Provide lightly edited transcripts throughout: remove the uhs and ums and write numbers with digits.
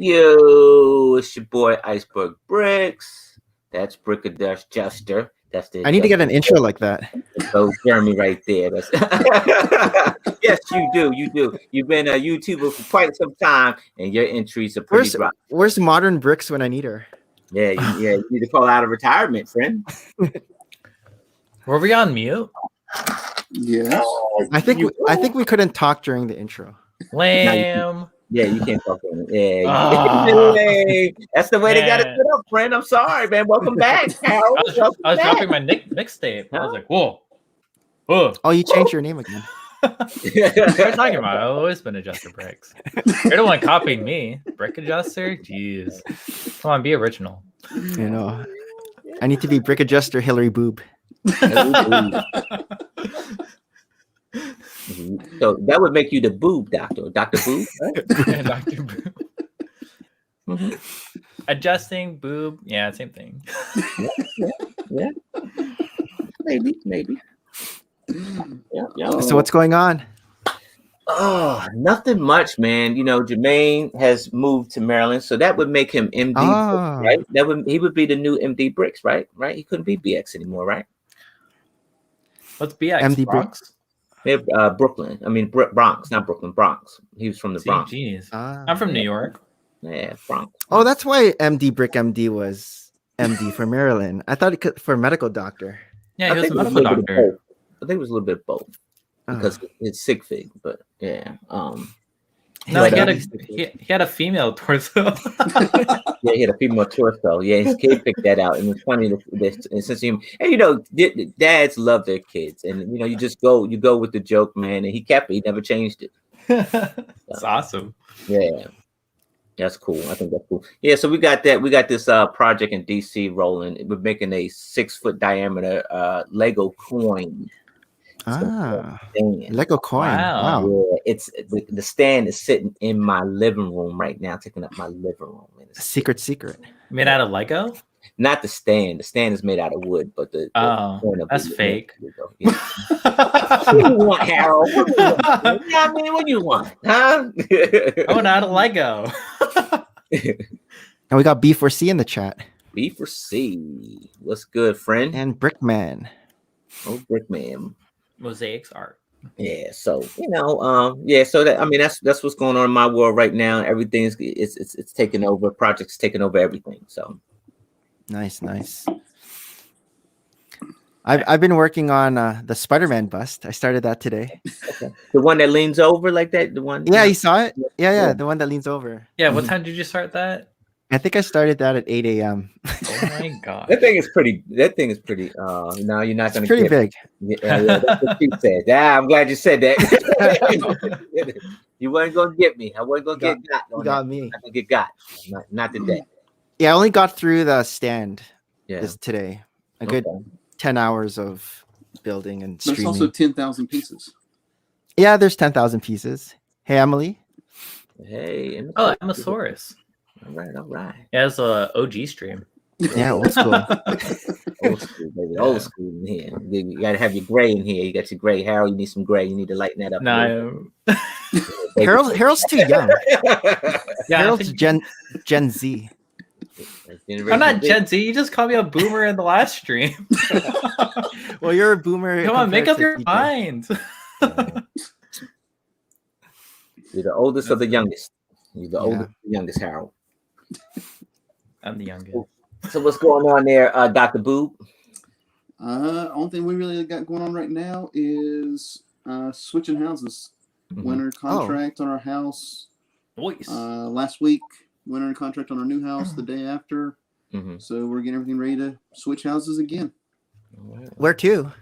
Yo, it's your boy Iceberg Bricks. That's Brickadjuster. That's the. I need to get an intro like that. So Jeremy right there. That's yes, you do. You do. You've been a YouTuber for quite some time, and your entries are pretty dry. Where's Modern Bricks when I need her? Yeah, you need to call out of retirement, friend. Were we on mute? Yes. I think we couldn't talk during the intro. Lamb. Yeah, you can't talk to him. Yeah, that's the way they got it set up, friend. I'm sorry, man. Welcome back, Harold. I was dropping my mixtape. I was like, whoa. Oh, you changed your name again. What are you talking about? I've always been Adjuster Bricks. You're the one copying me. Brick Adjuster? Jeez. Come on, be original. You know, I need to be Brick Adjuster Hillary Boob. So that would make you the boob doctor, Dr. Boob, right? Yeah, Dr. Boob. Adjusting boob, yeah, same thing. Yeah. Maybe. Yeah. So what's going on? Oh, nothing much, man. You know, Jermaine has moved to Maryland, so that would make him MD, Bricks, right? He would be the new MD Bricks, right? Right? He couldn't be BX anymore, right? What's BX? MD Bronx? Brooklyn. I mean Bronx, not Brooklyn, Bronx. He was from the Bronx. Jeez. I'm from New York. Yeah, Bronx. Oh, that's why MD Brick MD was MD for Maryland. I thought it could for medical doctor. Yeah, he was a medical doctor. I think it was a little bit of both because it's sig fig, but yeah. No, he had a female torso. Yeah, he had a female torso. Yeah, his kid picked that out, and it's funny since and you know, dads love their kids, and you know, you go with the joke, man, and he kept it. He never changed it. That's awesome. Yeah, that's cool. I think that's cool. Yeah, so we got that. We got this project in DC rolling. We're making a 6-foot diameter Lego coin. Lego coin. Wow. Yeah, it's the stand is sitting in my living room right now, taking up my living room. Secret. Made out of Lego? Not the stand. The stand is made out of wood, but that's fake. Yeah. What do you want, Harold? What do you want? Huh? I want out of Lego. And we got B4C in the chat. B4C. What's good, friend? And Brickman. Oh, Brickman. Mosaics art. Yeah, so you know, so that's what's going on in my world right now. Everything's it's taking over. Projects taking over everything. So nice. I've been working on the Spider-Man bust. I started that today. Okay. The one that leans over like that. The one. Yeah, you saw it. Yeah, the one that leans over. Yeah. What time did you start that? I think I started that at 8 a.m. Oh my god. That thing is pretty. No, you're not gonna. It's pretty big. Yeah, that's what she said. I'm glad you said that. You weren't gonna get me. I wasn't gonna get got. You got me. I'm not gonna get got. Not today. Yeah, I only got through the stand. Yeah. Today. A good 10 hours of building and streaming. There's also 10,000 pieces. Yeah, there's 10,000 pieces. Hey, Emily. Hey. Emmosaurus. All right. Yeah, it's a OG stream. Yeah, old school. Old school, baby. Old school in here. You gotta have your gray in here. You got your gray. Harold, you need some gray. You need to lighten that up. No. Harold's too young. Yeah, Harold's Gen Z. I'm not Gen Z. You just called me a boomer in the last stream. Well, you're a boomer. Come on, make up your mind. You're the oldest of the youngest. You're the oldest of the youngest, Harold. I'm the youngest. So what's going on there, Dr. Boob? Only thing we really got going on right now is switching houses. Winter contract on our house. Voice. Last week, winter contract on our new house the day after. So we're getting everything ready to switch houses again. Where to?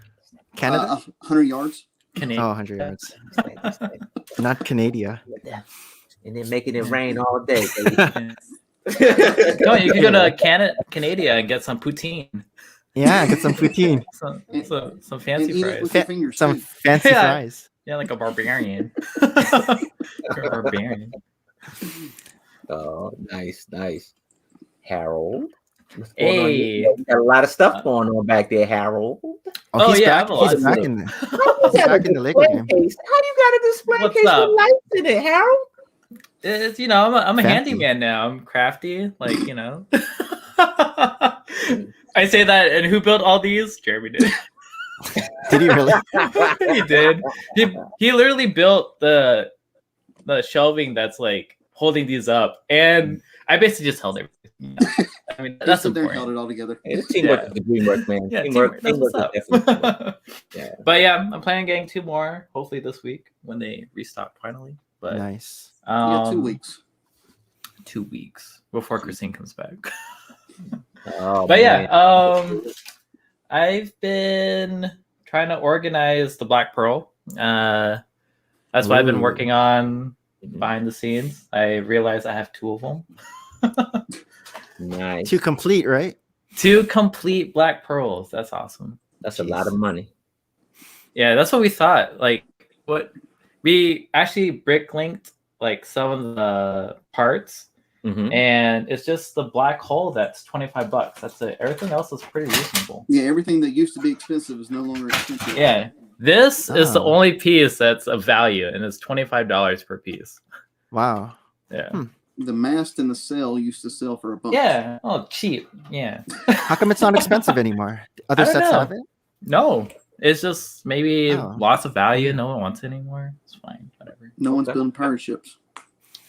Canada? 100 yards. Canadian. Oh, 100 yards. Not Canada. And then making it rain all day. No, you can go to Canada and get some poutine. Yeah, get some poutine. some fancy fries. Some fancy fries. Yeah, like a barbarian. You're a barbarian. Oh, nice. Harold. Hey, you got a lot of stuff going on back there, Harold. He's yeah, back. He's back in the Lego game. How do you got a display case with lights in it, Harold? It's I'm a Fancy. handyman now. I'm crafty, like I say that, and who built all these? Jeremy did. Did he really? He did. He literally built the shelving that's like holding these up, and I basically just held everything. I mean, that's Just there, important. held it all together. It's teamwork is the dream work, man. Yeah, teamwork that's what's up. is definitely teamwork. Yeah. But yeah, I'm planning on getting 2 more, hopefully this week when they restock finally. But Nice. Yeah, 2 weeks. 2 weeks before Christine comes back. Oh, But man. yeah, I've been trying to organize the Black Pearl. That's what I've been Ooh. working on behind the scenes. I realized I have 2 of them. Nice. 2 complete, right? 2 complete Black Pearls. That's awesome. That's a lot of money. Yeah, that's what we thought. Like, what we actually brick linked like some of the parts, and it's just the black hole that's $25. That's it. Everything else is pretty reasonable. Yeah, everything that used to be expensive is no longer expensive. Yeah, this is the only piece that's of value, and it's $25 per piece. Wow. Yeah. The mast and the sail used to sell for $1. Yeah. Oh, cheap. Yeah. How come it's not expensive anymore? Other I don't sets know. have it? No, it's just maybe Oh. lots of value. No one wants it anymore. It's fine. Whatever. No one's building pirate ships.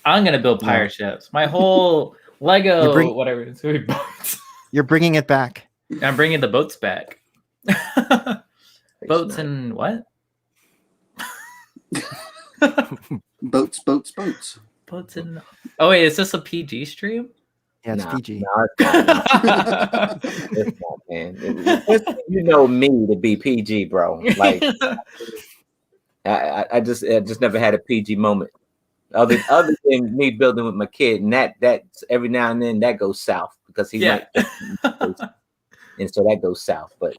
I'm gonna build pirate ships. My whole Lego, whatever. It's gonna be boats. You're bringing it back. I'm bringing the boats back. Boats and what? Boats. Boats and. Oh wait, is this a PG stream? Yeah, it's PG. No, it's not. It's not, man. You know me to be PG, bro. Like, I just never had a PG moment. Other than me building with my kid, and that's every now and then that goes south because he might, and so that goes south. But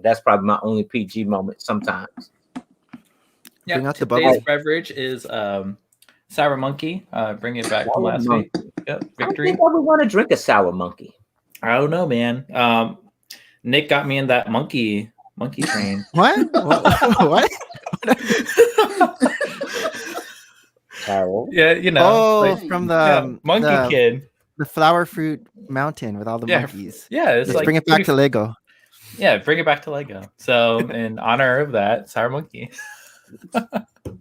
that's probably my only PG moment sometimes. Yeah, Bring out the today's bubble. beverage is Sour Monkey. Bring it back from last week. Yep, victory. I think I would want to drink a Sour Monkey. I don't know, man. Nick got me in that monkey train. What? What? Carol. Yeah, Oh, from the Monkey Kid. The flower fruit mountain with all the monkeys. Yeah, it's Let's like bring it back to Lego. Yeah, bring it back to Lego. So in honor of that, Sour Monkey.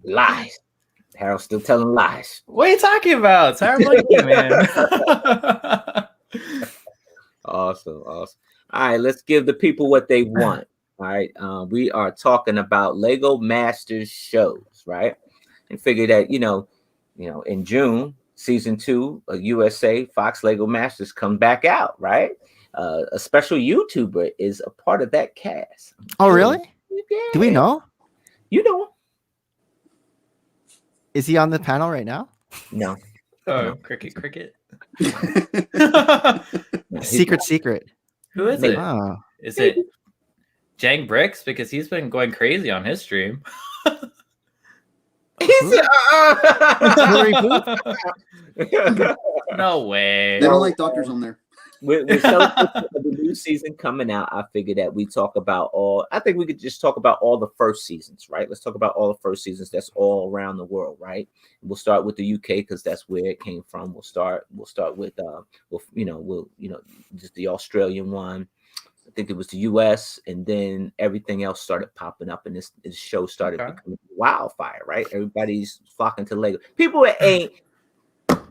Lies. Harold's still telling lies. What are you talking about? Sour Monkey, man. Awesome. All right, let's give the people what they want. All right. We are talking about Lego Masters shows, right? And figure that, in June, season 2 of USA Fox Lego Masters come back out, right? A special YouTuber is a part of that cast. Oh, really? Yeah. Do we know? You know him. Is he on the panel right now? No. Oh, cricket. Secret. Who is it? Oh. Is it Jang Bricks? Because he's been going crazy on his stream. Hillary Booth? No way. They don't like doctors on there. With the new season coming out, I figured that we talk about I think we could just talk about all the first seasons, right? Let's talk about all the first seasons that's all around the world, right? We'll start with the UK because that's where it came from. We'll start with just the Australian one. I think it was the US, and then everything else started popping up, and this show started becoming wildfire, right? Everybody's flocking to Lego. People that ain't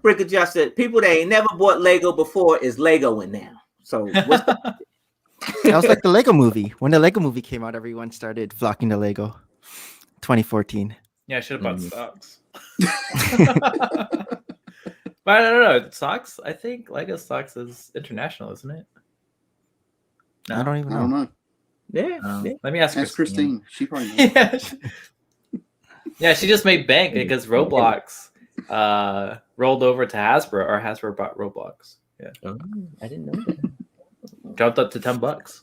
Brick Adjusted, people that ain't never bought Lego before is Legoing now. So what's That was like the Lego movie. When the Lego movie came out, everyone started flocking to Lego. 2014. Yeah, I should have bought socks. But I don't know. Socks? I think Lego Socks is international, isn't it? No? I don't even I don't know. know. yeah. Let me ask Christine. She probably knows. Yeah, she just made bank because Roblox rolled over to Hasbro, or Hasbro bought Roblox. Yeah. Oh, I didn't know that. Jumped up to $10.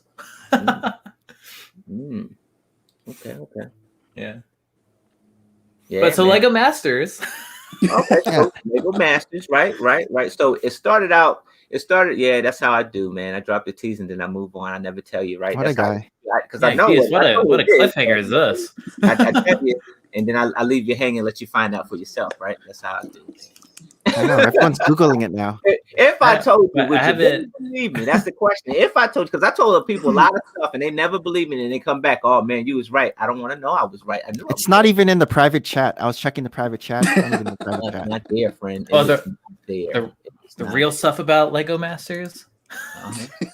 Okay. Yeah. Yeah. But so man. Lego Masters. Okay, so Lego Masters, right. So it started. Yeah, that's how I do, man. I drop the teas and then I move on. I never tell you, right? What a guy. Because I know Geez, what a cliffhanger is this? I tell you, and then I leave you hanging, let you find out for yourself, right? That's how I do it. I know everyone's googling it now. If I told you, but would I you really haven't- believe me? That's the question. If I told you, because I told people a lot of stuff and they never believe me, and they come back, oh man, you was right. I don't want to know I was right. I knew I It's was not right. even in the private chat. I was checking the private chat. It's not even in the private It's chat. not there, friend. Oh, It's not there. It's The not real there. stuff about Lego Masters. Uh-huh.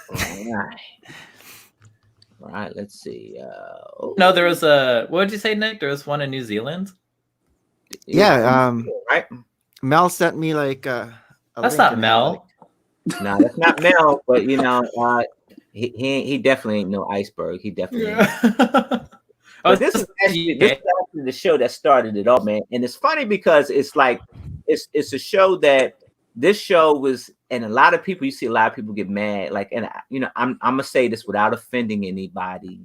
All right. All right, let's see. No, there was a. What did you say, Nick? There was one in New Zealand. Yeah, right. Mel sent me like a That's link not and had, Mel. No, that's not Mel, but he definitely ain't no iceberg. He definitely ain't. But this is actually the show that started it all, man. And it's funny because it's like it's a show that this show was, and a lot of people, you see a lot of people get mad, like, and I'm gonna say this without offending anybody.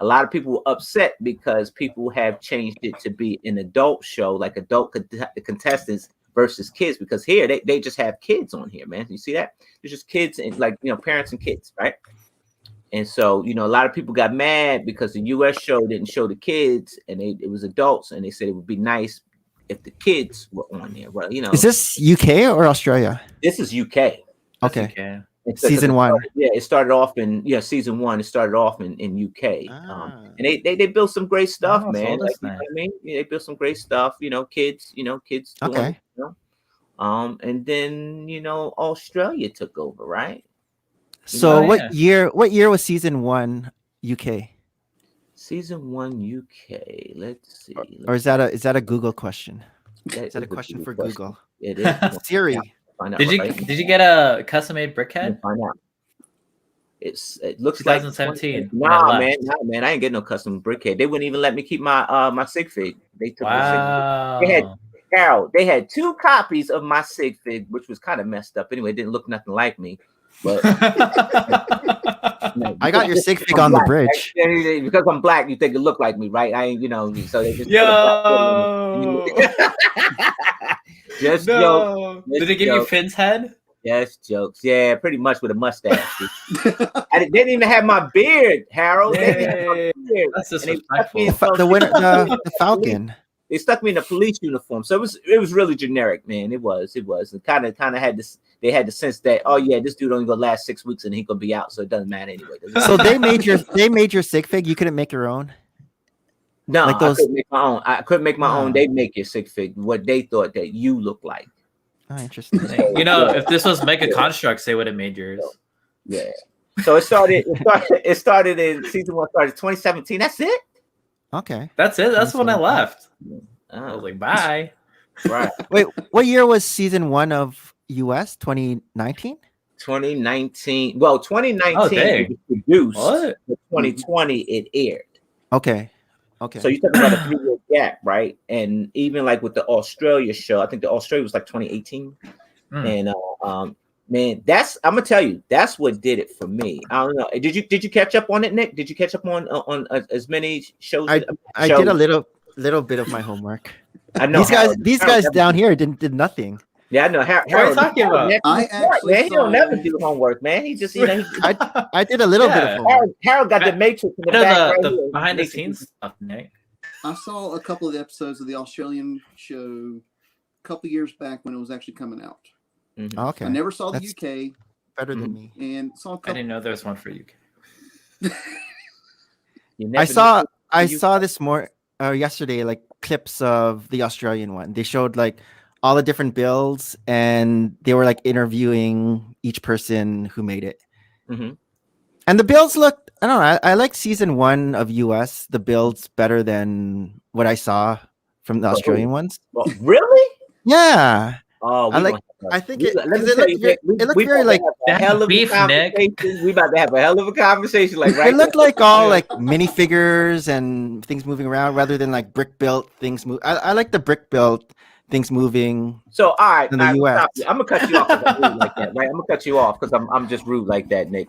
A lot of people were upset because people have changed it to be an adult show, like adult contestants versus kids, because here they just have kids on here, man. You see that? There's just kids and parents and kids, right? And so, a lot of people got mad because the U.S. show didn't show the kids, and it was adults, and they said it would be nice if the kids were on there. Well, Is this UK or Australia? This is UK. Okay. So, Season 1. It started off in season 1. It started off in UK, and they built some great stuff, man. Like, you know what I mean? Yeah, they built some great stuff. Kids. Kids. Okay. And then Australia took over, right? So what year was season 1 UK? Season 1 UK. Let's see. Or is that a Google question? Is that a question for question. Google? It is. Siri. Did you get a custom made brick head? Find out. It looks 2017. Nah, man, I ain't getting no custom brick head. They wouldn't even let me keep my my sig fig. They took wow. They had Harold. They had 2 copies of my sig fig, which was kind of messed up. Anyway, it didn't look nothing like me. But I got your sig fig on the bridge. Right? Because I'm black, you think it looked like me, right? I ain't, so they just just joke. Did they give you Finn's head? Yes, jokes. Yeah, pretty much with a mustache. They didn't even have my beard, Harold. They didn't have my beard. That's disrespectful. The Falcon. They stuck me in a police uniform, so it was really generic, man. It was. It kind of had this. They had the sense that, oh yeah, this dude only gonna last 6 weeks and he gonna be out, so it doesn't matter anyway. So they made your sig fig. You couldn't make your own. No, I couldn't make my own. I couldn't make my own. They make your sig fig what they thought that you looked like. Oh, interesting. If this was Mega Constructs, they would have made yours. Yeah. So it started in season 1. Started 2017. That's it. Okay. That's it. That's when I left. I was like, bye. Right. Wait, what year was season 1 of US? 2019? 2019. Well, 2019 it was produced. What? 2020 it aired. Okay. So you're talking about a 3-year gap, right? And even like with the Australia show, I think the Australia was like 2018. And man, I'm gonna tell you, that's what did it for me. I don't know. Did you catch up on it, Nick? Did you catch up on as many shows? I did a little bit of my homework. I know these guys down here did nothing. Yeah, I know. What are you talking about? He don't never do homework, man. He just I did a little bit of homework. Harold got the Matrix in the back. The behind the scenes stuff, Nick. I saw a couple of episodes of the Australian show a couple years back when it was actually coming out. Mm-hmm. Okay. I never saw the UK. Better than me. And saw a couple. I didn't know there was one for UK. I saw this yesterday, like clips of the Australian one. They showed like all the different builds, and they were like interviewing each person who made it. Mm-hmm. And the builds looked, I don't know, I like season 1 of US, the builds better than what I saw from the Australian ones. Well, really? Yeah. Oh, I think it looked very like a hell of a conversation. We about to have a hell of a conversation. Like, right? It looked like all like minifigures and things moving around rather than like brick built things move. I like the brick built things moving. So all right, in the US. I'm gonna cut you off because I'm rude like that, right? I'm gonna cut you off because I'm just rude like that, Nick.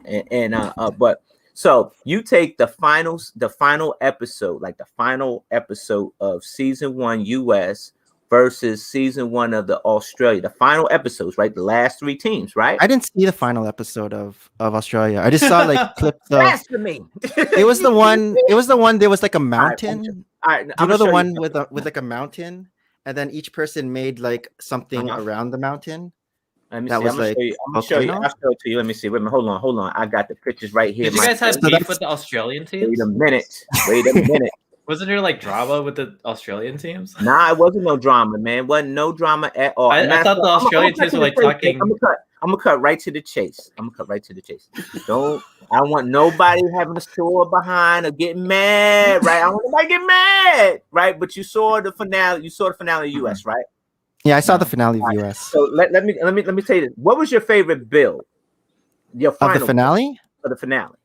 But so you take the final episode, like the final episode of season 1 US versus season 1 of the Australia, the final episodes, right? The last 3 teams, right? I didn't see the final episode of Australia. I just saw like clips of. Blasphemy. It was the one. There was like a mountain. right, Do I'm you know gonna the show one you. with like a mountain, and then each person made like something around the mountain? Let me That see. I'm was gonna like show you. I'm gonna show you. volcano. I'll show it to you. Let me see. Wait a minute. Hold on. I got the pictures right here. Did you guys have So beef that's with the Australian Wait teams? a minute. Wait a minute. Wasn't there like drama with the Australian teams? Nah, it wasn't no drama, man. Wasn't no drama at all. I thought the Australian teams were like talking. I'm gonna cut right to the chase. Don't. I don't want nobody having a sore behind or getting mad, right? I don't want nobody get mad, right? But you saw the finale. You saw the finale of US, right? Yeah, I saw the No. finale of Right. US. So let me tell you this. What was your favorite build? Your Of final the finale? of the finale.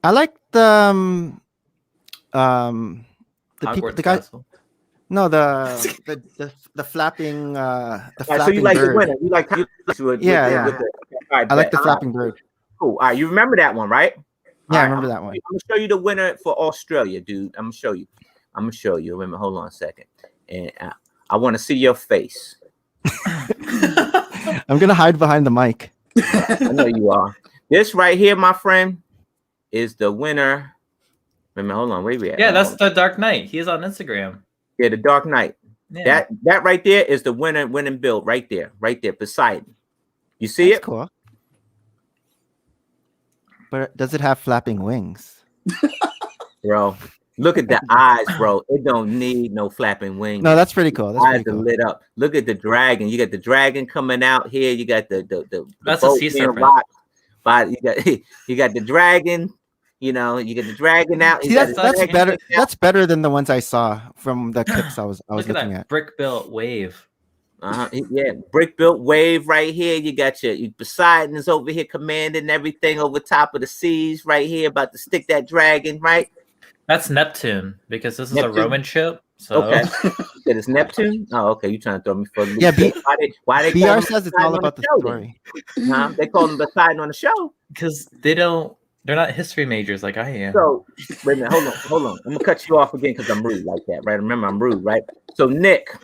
I like the Hogwarts the guy. Castle. No, the flapping the All right, flapping so you like bird. the winner. You like Yeah, the, yeah. with the all right, I like bet. the All right, flapping bird. cool. All right, you remember that one, right? Yeah, I All right, remember that one. I'm gonna show you the winner for Australia, dude. I'm gonna show you. Wait a minute, hold on a second. And I want to see your face. I'm gonna hide behind the mic. I know you are. This right here, my friend, is the winner. Wait a minute, hold on. Where we at? Yeah, that's the Dark Knight. He's on Instagram. Yeah, the Dark Knight. Yeah. That right there is the winning build right there, Poseidon. You see That's it? cool. But does it have flapping wings? Bro, look at the eyes, bro. It don't need no flapping wings. No, that's pretty cool. That's Eyes pretty are cool. lit up. Look at the dragon. You got the dragon coming out here. You got the That's a boat sea being serpent. rocked by you got the dragon. You know, you get the dragon out. See, that's better. That's better than the ones I saw from the clips I was Look at looking that at. brick built wave. Yeah, brick built wave right here. You got your Poseidon is over here commanding everything over top of the seas right here, about to stick that dragon, right? That's Neptune because this is Neptune. a Roman ship. So Okay, that is Neptune. Oh, okay, you trying to throw me for a loop? Yeah, why they BR call him says it's Poseidon all on about the show, story. then? Huh? They call him Poseidon on the show. because they're not history majors like I am. So wait a minute, hold on. I'm gonna cut you off again because I'm rude like that, right? Remember, I'm rude, right? So Nick,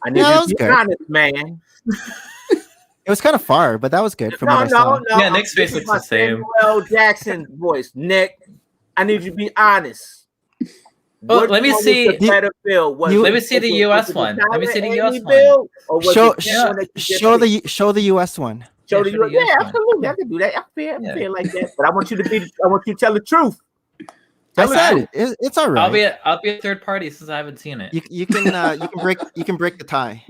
I need Yeah, that you was to be good. honest, man. It was kind of far, but that was good from what I saw. No. Yeah, Nick's face looks the same. Samuel Jackson voice, Nick. I need you to be honest. Oh, Which let me one was see- the better build? Let me see the US one. Let me see the US one. Build, or was Show it that one that you just show picked? the US one. Show Yeah, the show the US. Yeah, US one. absolutely. Yeah. I can do that. I'm fair. Yeah. Fair like that. But I want you to tell the truth. I Tell the said truth. it's all right. I'll be a third party since I haven't seen it. You can break the tie.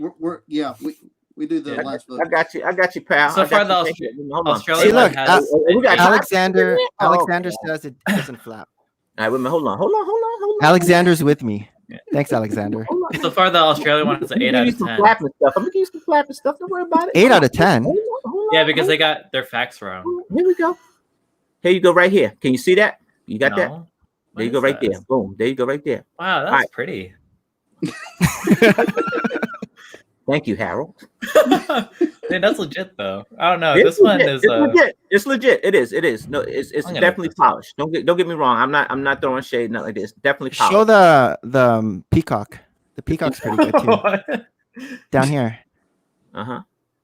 We do the last vote. I got you, pal. So I far, got the you. Hold on. Australian See, look, one has. we got time. Alexander Oh, okay. says it doesn't flap. All right, wait a minute. Hold on. Alexander's with me. Yeah. Thanks, Alexander. Hold on. So far, the Australian one is an 8 out of 10. I'm gonna give you some flapping stuff. Don't worry about it. 8 out of 10. Hold on, Yeah, because they got their facts wrong. Here we go. Here you go, right here. Can you see that? You got that? No? There you What go, is right that? there. Boom. There you go, right there. Wow, that's Alright. pretty. Thank you, Harold. Man, that's legit though. I don't know. It's This one legit. is It's legit. It's legit. It is. No, it's I'm gonna definitely look this up. polished. Don't get me wrong. I'm not throwing shade, not like this. Definitely polished. Show the peacock. The peacock's pretty good too. Down here.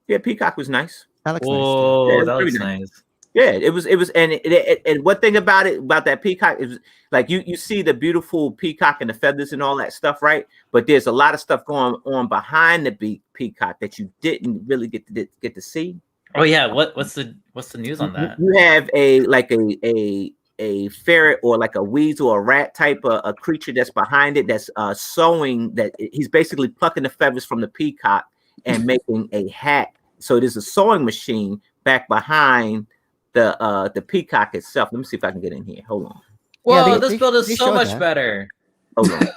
Yeah, Peacock was nice. That looks nice. Whoa, Yeah, it's that pretty looks nice. nice. Yeah, it was, and one thing about that peacock is like you see the beautiful peacock and the feathers and all that stuff, right? But there's a lot of stuff going on behind the peacock that you didn't really get to see. Oh yeah, what's the news on that? You have a ferret or like a weasel or a rat type of a creature that's behind it that's sewing that he's basically plucking the feathers from the peacock and making a hat. So there's a sewing machine back behind the peacock itself. Let me see if I can get in here. Hold on. Whoa, Yeah, this build they is so showed much that. better. Hold on.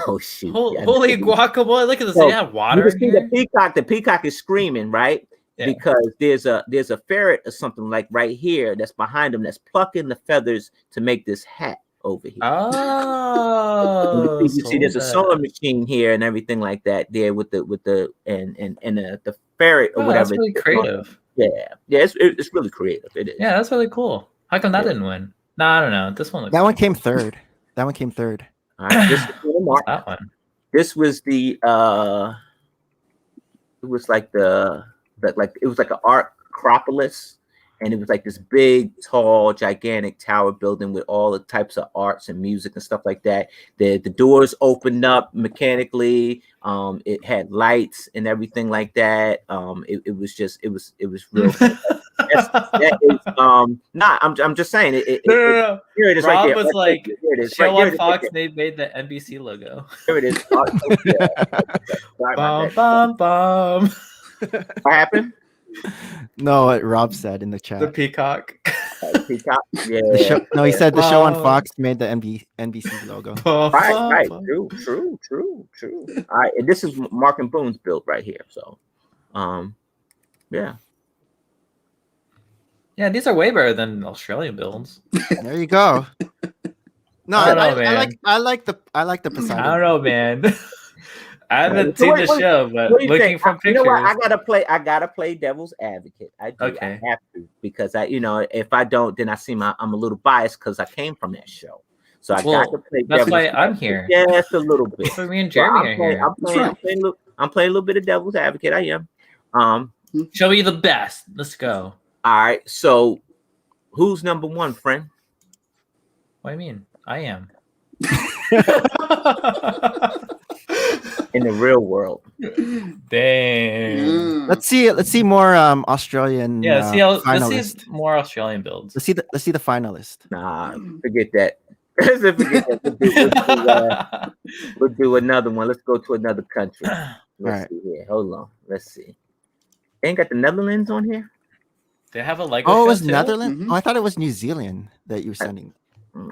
Oh shoot! Yeah, Holy guacamole! Look at this. So, They have water you can see in the here. peacock. The peacock is screaming, right? Yeah. Because there's a ferret or something like right here that's behind him that's plucking the feathers to make this hat over here. Oh, You see, there's a so sewing machine here and everything like that there with the ferret or wow, whatever. that's really creative. Yeah, it's really creative. It is. Yeah, that's really cool. How come that didn't win? No, I don't know. This one looks. That one came third. All All right, this is the mark. That one. This was the it was like it was like an art acropolis, and it was like this big, tall, gigantic tower building with all the types of arts and music and stuff like that. The doors opened up mechanically. It had lights and everything like that. It was real. That is not. I'm just saying it. No. Here it is. Rob right there. was like, here it is. show Right on here, Fox, they made the NBC logo. Here it is. Sorry about that. Bum. What happened? No, what Rob said in the chat. The peacock. Peacock? Yeah. He said the show on Fox made the NBC logo. Right. True. All right, and this is Mark and Boone's build right here. So, yeah. Yeah, these are way better than Australian builds. There you go. No, I like the Poseidon. I don't know, man. I haven't seen the show, but looking from pictures. You know what? I gotta play devil's advocate. I do. Okay. I have to, because if I don't, then I'm a little biased because I came from that show. So I got to play. That's why I'm here. Yes, a little bit. So me and Jeremy are here. I'm playing a little bit of devil's advocate. I am. Show me the best. Let's go. All right. So, who's number one, friend? What do you mean? I am. In the real world. Dang. Let's see more Australian. Yeah, let's see more Australian builds. Let's see the finalist. Nah, forget that. We'll do another one. Let's go to another country. Let's see here. Hold on. Let's see. They ain't got the Netherlands on here? They have a Lego. Oh, it was Netherlands? Mm-hmm. Oh, I thought it was New Zealand that you were sending.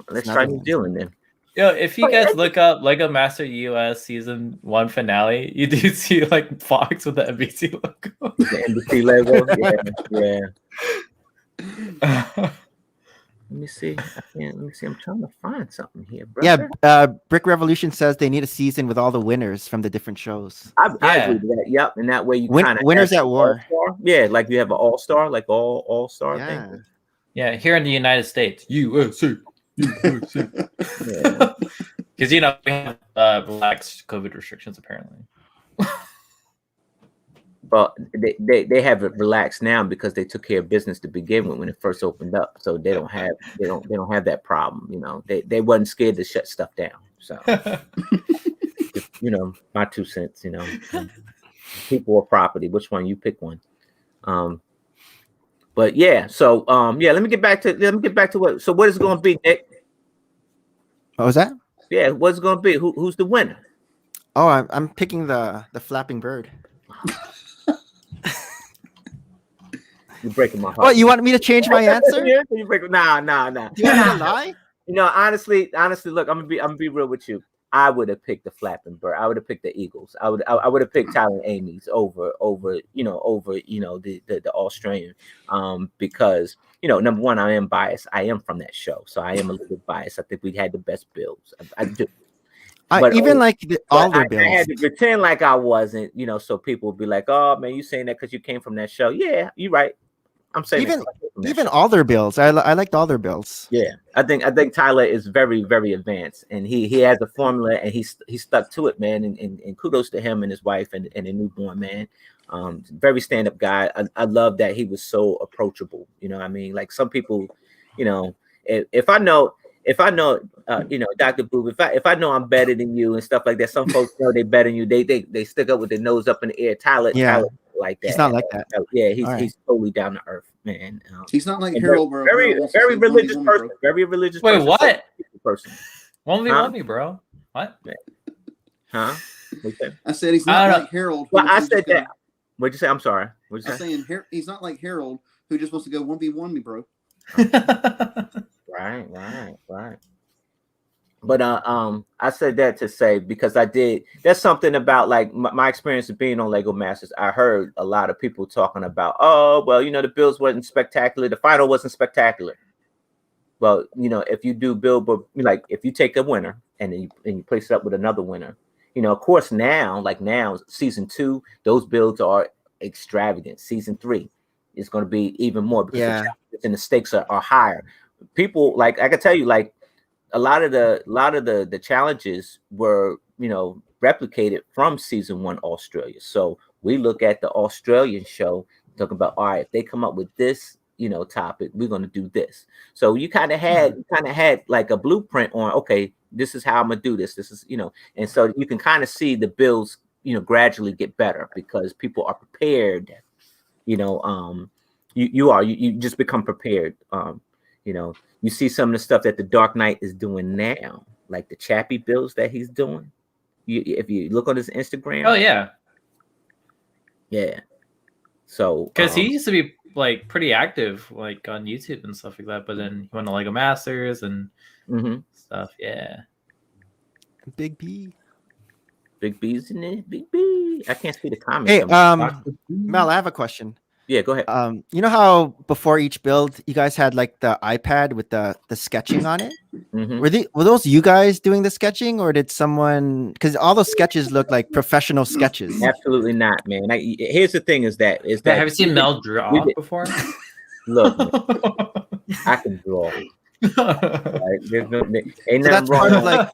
Let's try New Zealand then. Yo, if you guys look up Lego Master US Season 1 finale, you do see like Fox with the NBC logo. The NBC logo? Yeah. Let me see. I'm trying to find something here, bro. Yeah, Brick Revolution says they need a season with all the winners from the different shows. I agree with that. Yep, and that way you kind of winners at war. Yeah, like you have an all-star, like all-star thing. Yeah, here in the United States, USA. Because we have relaxed COVID restrictions apparently. But they have it relaxed now because they took care of business to begin with when it first opened up. So they don't have that problem. They wasn't scared to shut stuff down. So my 2 cents. People or property, which one? You pick one. But yeah. So let me get back to what. So what is it going to be, Nick? What was that? Yeah, what's it going to be? Who's the winner? Oh, I'm picking the flapping bird. You're breaking my heart. What, you want me to change my answer? Nah. You want me to lie? Honestly, look, I'm gonna be real with you. I would have picked the flapping bird. I would have picked the Eagles. I would have picked Tyler and Amy's over the Australian. Because number one, I am biased. I am from that show, so I am a little bit biased. I think we had the best builds. I do. But even like all their builds. I had to pretend like I wasn't, so people would be like, "Oh man, you saying that because you came from that show?" Yeah, you're right. I'm saying even all their builds. I liked all their builds. Yeah, I think Tyler is very, very advanced, and he has a formula, and he stuck to it, man. And kudos to him and his wife and a newborn, man. Very stand up guy. I love that he was so approachable. I mean, like some people, if I know, Dr. Boob, if I know I'm better than you and stuff like that, some folks know they better than you. They stick up with their nose up in the air. Tyler like that. He's not like that. Yeah, he's totally down to earth, man. He's not like Harold. Very religious person. Very religious person. Wait, what? Person. 1v1 me, bro. What? Huh? I said he's not like Harold. Well, I said that. What'd you say? I'm sorry. What'd you say? I'm saying he's not like Harold, who just wants to go 1v1 me, bro. Right. But I said that to say because I did. That's something about like my experience of being on Lego Masters. I heard a lot of people talking about, oh well, the builds wasn't spectacular. The final wasn't spectacular. Well, if you do build, but like if you take a winner and then you place it up with another winner, of course now season 2, those builds are extravagant. Season 3 is going to be even more because the challenges and the stakes are higher. People like I can tell you like. A lot of the challenges were, replicated from season 1 Australia. So we look at the Australian show, talk about, all right, if they come up with this topic, we're going to do this. So you kind of had like a blueprint on, okay, this is how I'm gonna do this. This is, and so you can kind of see the builds, gradually get better because people are prepared. You just become prepared. You see some of the stuff that the Dark Knight is doing now, like the Chappie builds that he's doing. If you look on his Instagram. Oh yeah. Yeah. So because he used to be like pretty active like on YouTube and stuff like that, but then he went to Lego Masters and stuff. Yeah. Big B. Big B's in it. Big B. I can't see the comments. Hey, Mel, I have a question. Yeah, go ahead. You know how before each build you guys had like the iPad with the sketching on it? Were those you guys doing the sketching, or did someone? Because all those sketches look like professional sketches. Absolutely not, man. Here's the thing: is that have you seen Mel draw before? Look, man, I can draw. Right? Ain't nothing wrong with my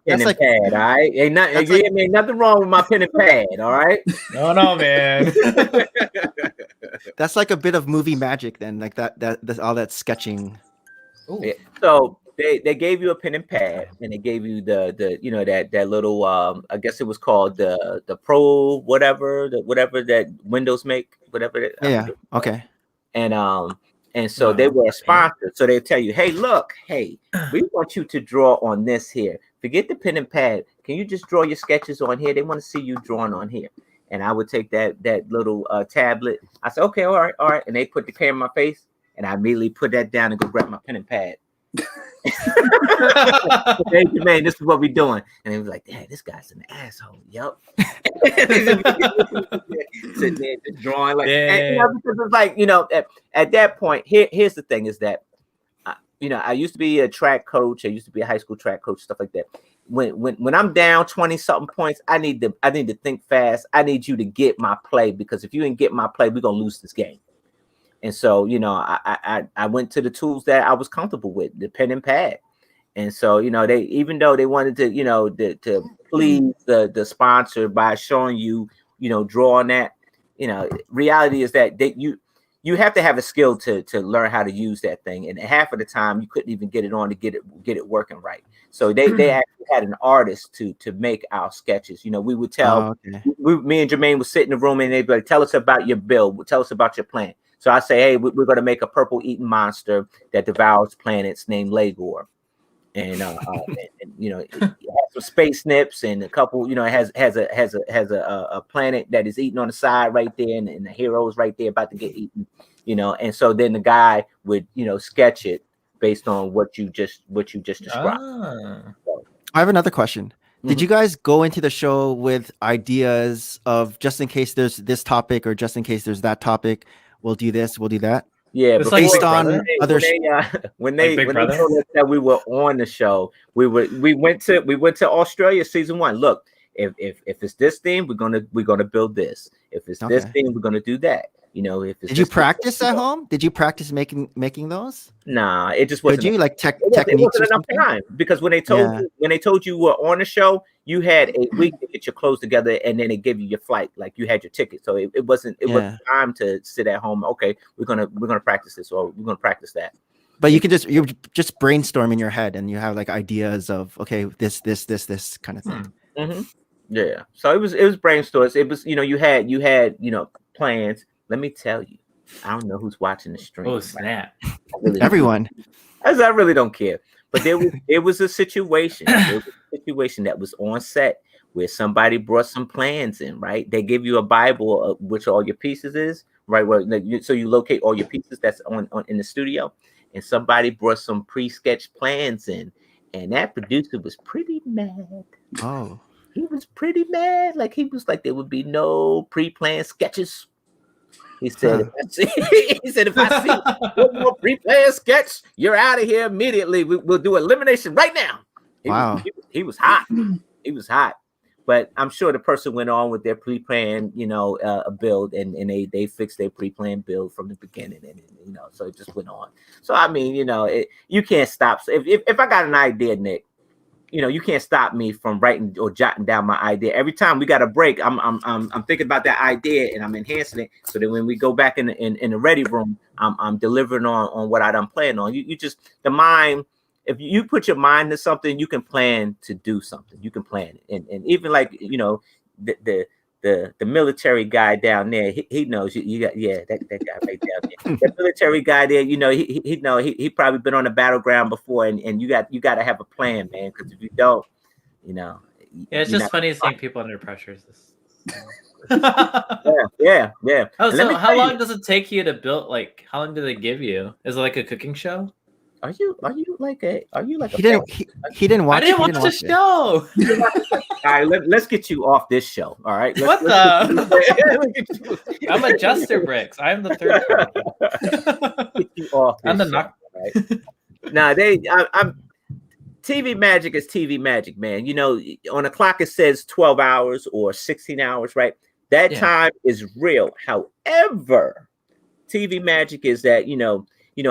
pen and pad. All right, ain't nothing wrong with my pen and pad. All right. No, man. That's like a bit of movie magic, then, like that's all that sketching. Yeah. So they gave you a pen and pad, and they gave you the that little I guess it was called the Pro whatever that Windows make, whatever. Yeah. Okay. And so they were a sponsor. So they tell you, hey, look, we want you to draw on this here. Forget the pen and pad. Can you just draw your sketches on here? They want to see you drawing on here. And I would take that little tablet. I said, okay, all right. And they put the camera in my face, and I immediately put that down and go grab my pen and pad. Hey, man, this is what we're doing. And he was like, "Dad, this guy's an asshole." Yup. Sitting there just drawing like, because it's like, at that point, here's the thing: is that I used to be a track coach. I used to be a high school track coach, stuff like that. When I'm down 20-something points, I need to think fast. I need you to get my play, because if you didn't get my play, we're gonna lose this game. And so, I went to the tools that I was comfortable with, the pen and pad. And so, they, even though they wanted to, to please the sponsor by showing you, draw on that, reality is that you have to have a skill to learn how to use that thing. And half of the time you couldn't even get it on to get it working right. So they actually had an artist to make our sketches. We would tell, me and Jermaine would sit in the room and they'd be like, tell us about your build, tell us about your plan. So I say, hey, we're going to make a purple eating monster that devours planets named Legor. And, it has some space nips and a couple, it has a planet that is eating on the side right there. And the hero is right there about to get eaten, and so then the guy would, sketch it based on what you just described. So, I have another question. Did you guys go into the show with ideas of, just in case there's this topic or just in case there's that topic, we'll do this, we'll do that? Yeah, but based on other when they told us that we were on the show, we went to Australia season 1. Look, if it's this theme, we're gonna build this. If it's this theme, we're gonna do that. If it's did you practice at home? Did you practice making those? Nah, it just wasn't. Did you like techniques? It wasn't enough time, because when they told you were on the show, you had a week to get your clothes together, and then they give you your flight, like you had your ticket. So it wasn't time to sit at home. Okay, we're gonna practice this, or we're gonna practice that. But you just brainstorm in your head, and you have like ideas of, okay, this kind of thing. Mm-hmm. Yeah. So it was brainstorms. It was you had plans. Let me tell you, I don't know who's watching the stream. Oh snap! Everyone. I really don't care. But there was a situation. There was a situation that was on set where somebody brought some plans in. Right? They give you a Bible of which all your pieces is. Right? So you locate all your pieces that's on in the studio, and somebody brought some pre-sketched plans in, and that producer was pretty mad. Oh. He was pretty mad. Like, he was like, there would be no pre-planned sketches. He said, if I see one more pre-planned sketch, you're out of here immediately. We'll do elimination right now. He was hot. He was hot. But I'm sure the person went on with their pre-planned, build, and they fixed their pre-planned build from the beginning, and so it just went on. So I mean, you can't stop. So if I got an idea, Nick, you can't stop me from writing or jotting down my idea. Every time we got a break, I'm thinking about that idea and I'm enhancing it, so that when we go back in the ready room, I'm delivering on what I done planned on. You just the mind. If you put your mind to something, you can plan to do something. You can plan it, and even like the military guy down there, he knows you got that guy right down there. The military guy there, he probably been on the battleground before, and you got to have a plan, man. Because if you don't, it's just funny seeing people under pressure. Yeah. Oh, so how long does it take you to build? Like, how long do they give you? Is it like a cooking show? Are you like a he didn't watch the show. All right, let's get you off this show. All right, what the? I'm a Juster Bricks. I'm the third party. Get you off this I'm the show, knock. Right? I'm TV magic is TV magic, man. On the clock it says 12 hours or 16 hours, right? That time is real. However, TV magic is that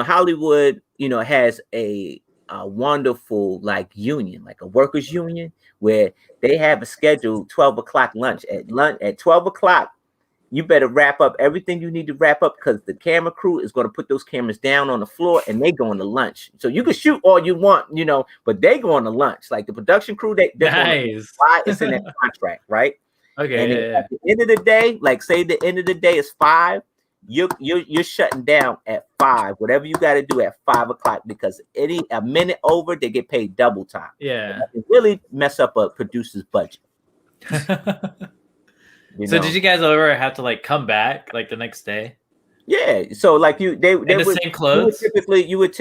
Hollywood has a wonderful like union, like a workers union, where they have a scheduled 12 o'clock lunch. At 12 o'clock, you better wrap up everything you need to wrap up, because the camera crew is going to put those cameras down on the floor and they going to lunch. So you can shoot all you want, but they going to lunch. Like the production crew, they're nice. Why? It's in that contract, right? Okay. And at the end of the day, like say the end of the day is 5. You're shutting down at 5. Whatever you got to do at 5 o'clock, because a minute over, they get paid double time. Yeah. It really mess up a producer's budget. So did you guys ever have to like come back like the next day? Yeah. So like they in the same clothes. You would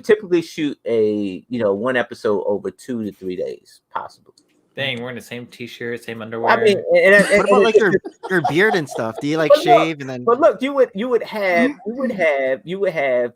typically shoot a one episode over 2 to 3 days, possibly. Dang, we're in the same t-shirt, same underwear. I mean, what about like your beard and stuff? Do you like shave and then? But look, you would have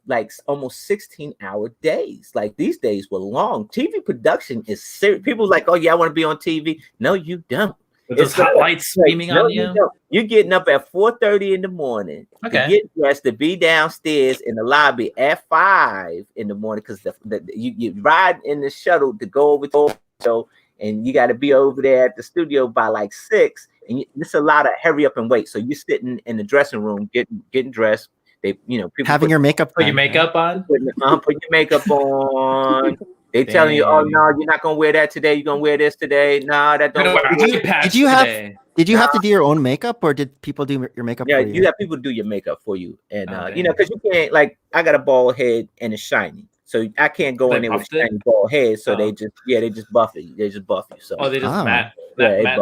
like almost 16-hour days. Like these days were long. TV production is serious. People like, oh yeah, I want to be on TV. No, you don't. With those hot lights streaming on you. You're getting up at 4:30 in the morning. Okay. To get dressed to be downstairs in the lobby at 5 in the morning, because you ride in the shuttle to go over to the show. And you got to be over there at the studio by like 6, and it's a lot of hurry up and wait. So you're sitting in the dressing room, getting dressed. People having your makeup. Put your makeup on. Put your makeup on. They telling you, oh no, you're not gonna wear that today. You're gonna wear this today. No, that don't work. Did you have to do your own makeup, or did people do your makeup? Yeah, for you? You have people do your makeup for you, and because you can't, like, I got a bald head and it's shiny. So I can't go in there with a shiny bald head. So they just buff it. They just buff you. So they just matte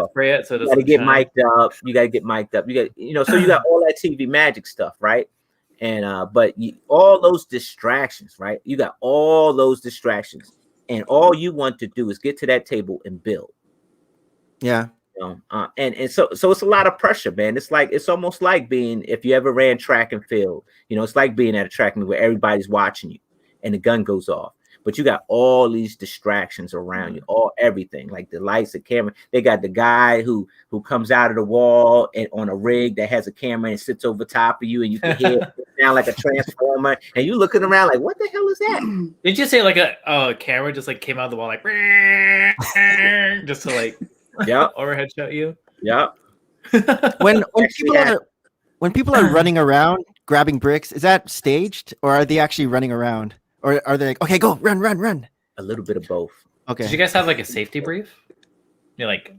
spray it. So you gotta get mic'd up. You gotta get mic'd up. You got so you got all that TV magic stuff, right? And but all those distractions, right? You got all those distractions, and all you want to do is get to that table and build. Yeah. And so it's a lot of pressure, man. It's almost like being, if you ever ran track and field, it's like being at a track meet where everybody's watching you and the gun goes off, but you got all these distractions around you, everything, like the lights, the camera. They got the guy who comes out of the wall and on a rig that has a camera and sits over top of you, and you can hear it sound like a transformer, and you looking around like, what the hell is that? Did you say like a camera just like came out of the wall like just to like overhead shot you? Yeah. When people are running around grabbing bricks, is that staged, or are they actually running around? Or are they like, okay, go, run? A little bit of both. Okay. Did you guys have like a safety brief? You're like,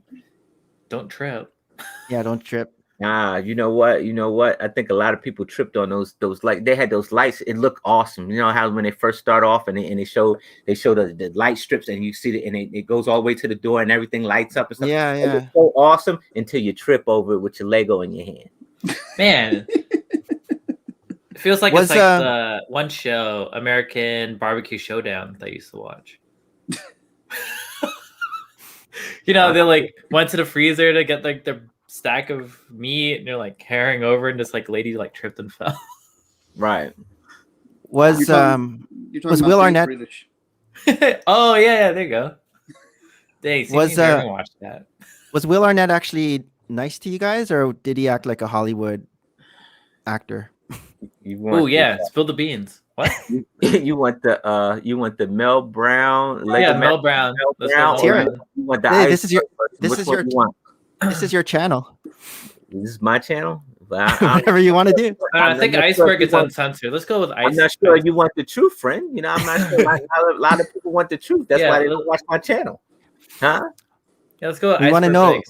don't trip. Yeah, don't trip. You know what? I think a lot of people tripped on those like they had those lights. It looked awesome. You know how when they first start off and they show the light strips, and you see it, and it goes all the way to the door and everything lights up and stuff. Yeah. It's so awesome until you trip over it with your Lego in your hand. Man. It feels like it's like the one show, American Barbecue Showdown, that I used to watch. They like went to the freezer to get like the stack of meat, and they're like carrying over, and this like lady like tripped and fell. Right. Was Will Arnett? Oh yeah, there you go. Dang, watch that. Was Will Arnett actually nice to you guys, or did he act like a Hollywood actor? Oh yeah, spill the beans. What? you want the Mel Brown? Mel Brown. You want the this is your This is your channel. This is my channel. But Whatever you want to do. I think Iceberg is uncensored. Let's go with Iceberg. I'm not sure you want the truth, friend. You know, I'm not sure. A lot of people want the truth. That's why they don't watch my channel. Huh? Yeah, let's go with We want to know.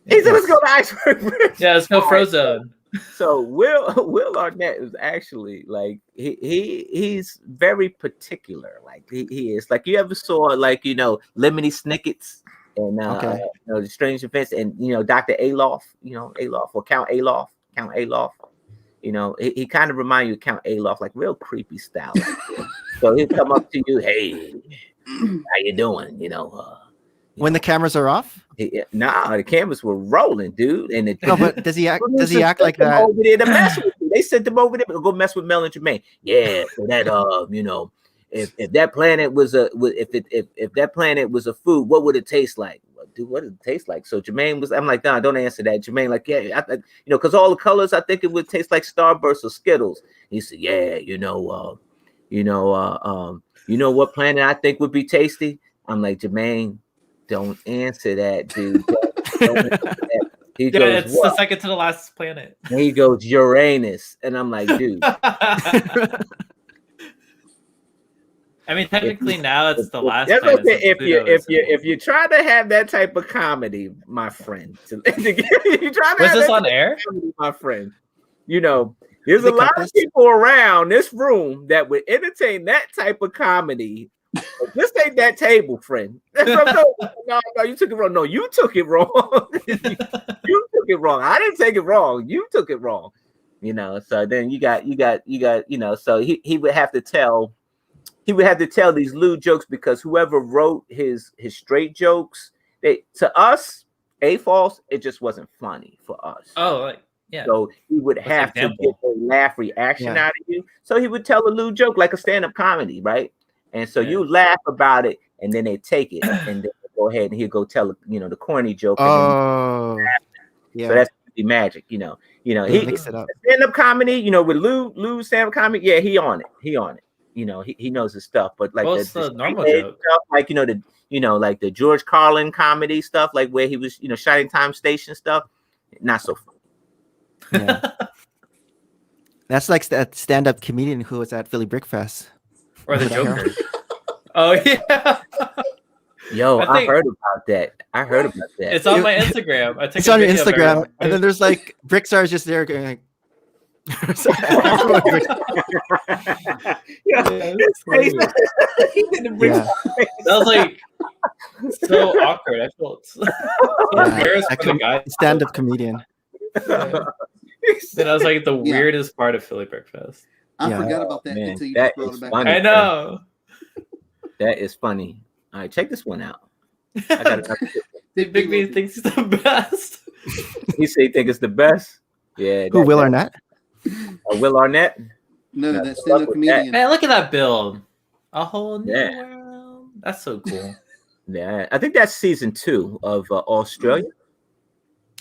He said, let's go to Iceberg. Yeah, let's go Frozone. So Will Arnett is actually like he's very particular. Like he is. Like you ever saw like Lemony Snicket's and the Strange Events and Dr. Alof, Alof or Count Alof. He kind of remind you of Count Alof, like real creepy style. So he'll come up to you, hey, how you doing? When the cameras are off? Nah, the cameras were rolling, dude. And but does he act like that? Over there to mess with you. They sent them over there to go mess with Mel and Jermaine. Yeah, so that if that planet was if that planet was a food, what would it taste like? Well, dude, what did it taste like? So Jermaine was, I'm like, nah, don't answer that. Jermaine, like, yeah, because all the colors, I think it would taste like Starburst or Skittles. He said, yeah, you know what planet I think would be tasty? I'm like, Jermaine, don't answer that, dude. Don't answer that. He goes, it's the second to the last planet. And he goes, Uranus. And I'm like, dude. I mean, technically now it's the last. That's okay. If you try to have that type of comedy, my friend, you try to was this on air, comedy, my friend? There's a lot of people around this room that would entertain that type of comedy. This ain't that table, friend. No, you took it wrong. No, you took it wrong. You took it wrong. I didn't take it wrong. You took it wrong. So then you got. So he would have to tell. He would have to tell these lewd jokes because whoever wrote his straight jokes, to us, false, it just wasn't funny for us. Oh, yeah. So he would have to get a laugh reaction out of you. So he would tell a lewd joke like a stand-up comedy, right? And so you laugh about it, and then they take it, and then go ahead and he'll go tell the corny joke. Oh, yeah. So that's the magic, he mix it up. Stand-up comedy, with Lou stand-up comedy, yeah, he on it. He knows his stuff, but like the normal joke stuff, like like the George Carlin comedy stuff, like where he was, Shining Time Station stuff, not so fun. Yeah. That's like that stand-up comedian who was at Philly Brick Fest. Or the Joker. Oh yeah. Yo, I heard about that. It's on my Instagram. It's on your Instagram, and then there's like Brickstars just there going like. That was like so awkward. I felt so embarrassed for the guy. Stand-up comedian. That was like the weirdest part of Philly Brick Fest. I forgot about that until you just brought it back. Funny, I know. That is funny. All right, check this one out. I got Big B thinks he's the best. He say he think it's the best. Yeah. Who, Will Arnett? Will Arnett? No, that's stand-up comedian. Man, look at that build. A whole new world. That's so cool. Yeah, I think that's season 2 of Australia.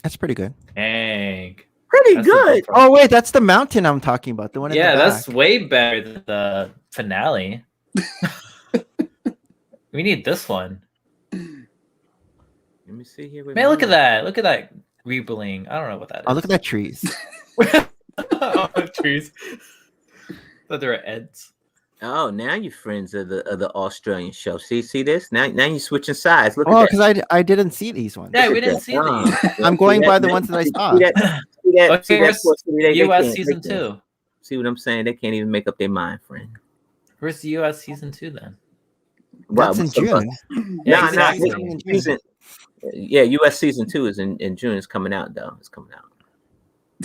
That's pretty good. Dang. Pretty good. Oh wait, that's the mountain I'm talking about. The one. Yeah, in the back. That's way better than the finale. We need this one. Let me see here. Man, look at that. Look at that rebling. I don't know what that is. Oh, look at that trees. Trees. Thought they were Eds. Oh, now you friends of the Australian show. See this? Now you switching sides. Look at because I didn't see these ones. Yeah, we didn't see these. I'm going by the ones that I saw. U.S. season 2. See what I'm saying? They can't even make up their mind, friend. Where's the U.S. season 2 then? That's in June. Yeah, exactly. U.S. season 2 is in June. It's coming out though. It's coming out.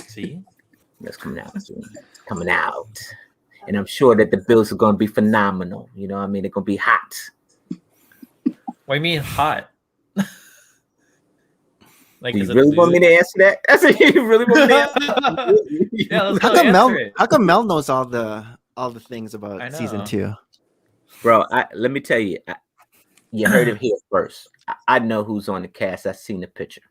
See? That's coming out soon. It's coming out. And I'm sure that the bills are going to be phenomenal. You know what I mean? They're going to be hot. What do you mean hot? Like, you really want me to answer that? That's what you really want me to answer? Yeah, let's go answer it. How come Mel knows all the things about season 2? Bro, let me tell you. You heard it here first. I know who's on the cast. I've seen the picture.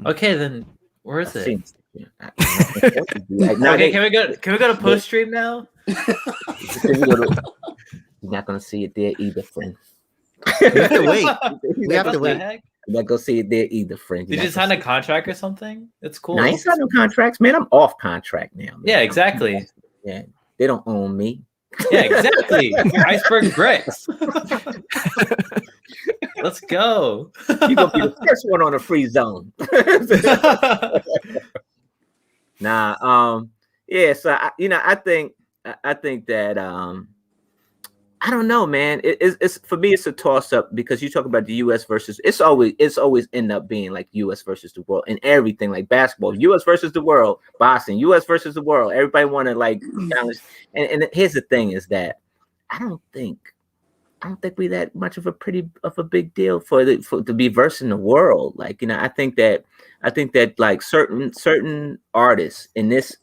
Okay, then where is it? Okay, can we go to post stream now? You're not gonna see it there either, friend. We have to wait. We have to wait. I'm not go see it there either, friend. Did you sign a contract or something? It's cool. No, I ain't signing contracts, man. I'm off contract now. Man. Yeah, exactly. Yeah, they don't own me. Yeah, exactly. Iceberg bricks. Let's go. You're gonna be the first one on a free zone. Nah, yeah. So I think that I don't know, man. It's for me, it's a toss up because you talk about the U.S. versus. It's always end up being like U.S. versus the world and everything, like basketball, U.S. versus the world, boxing, U.S. versus the world. Everybody want to like challenge. And here's the thing: is that I don't think we that much of a big deal for to be versing the world. Like I think that like certain artists in this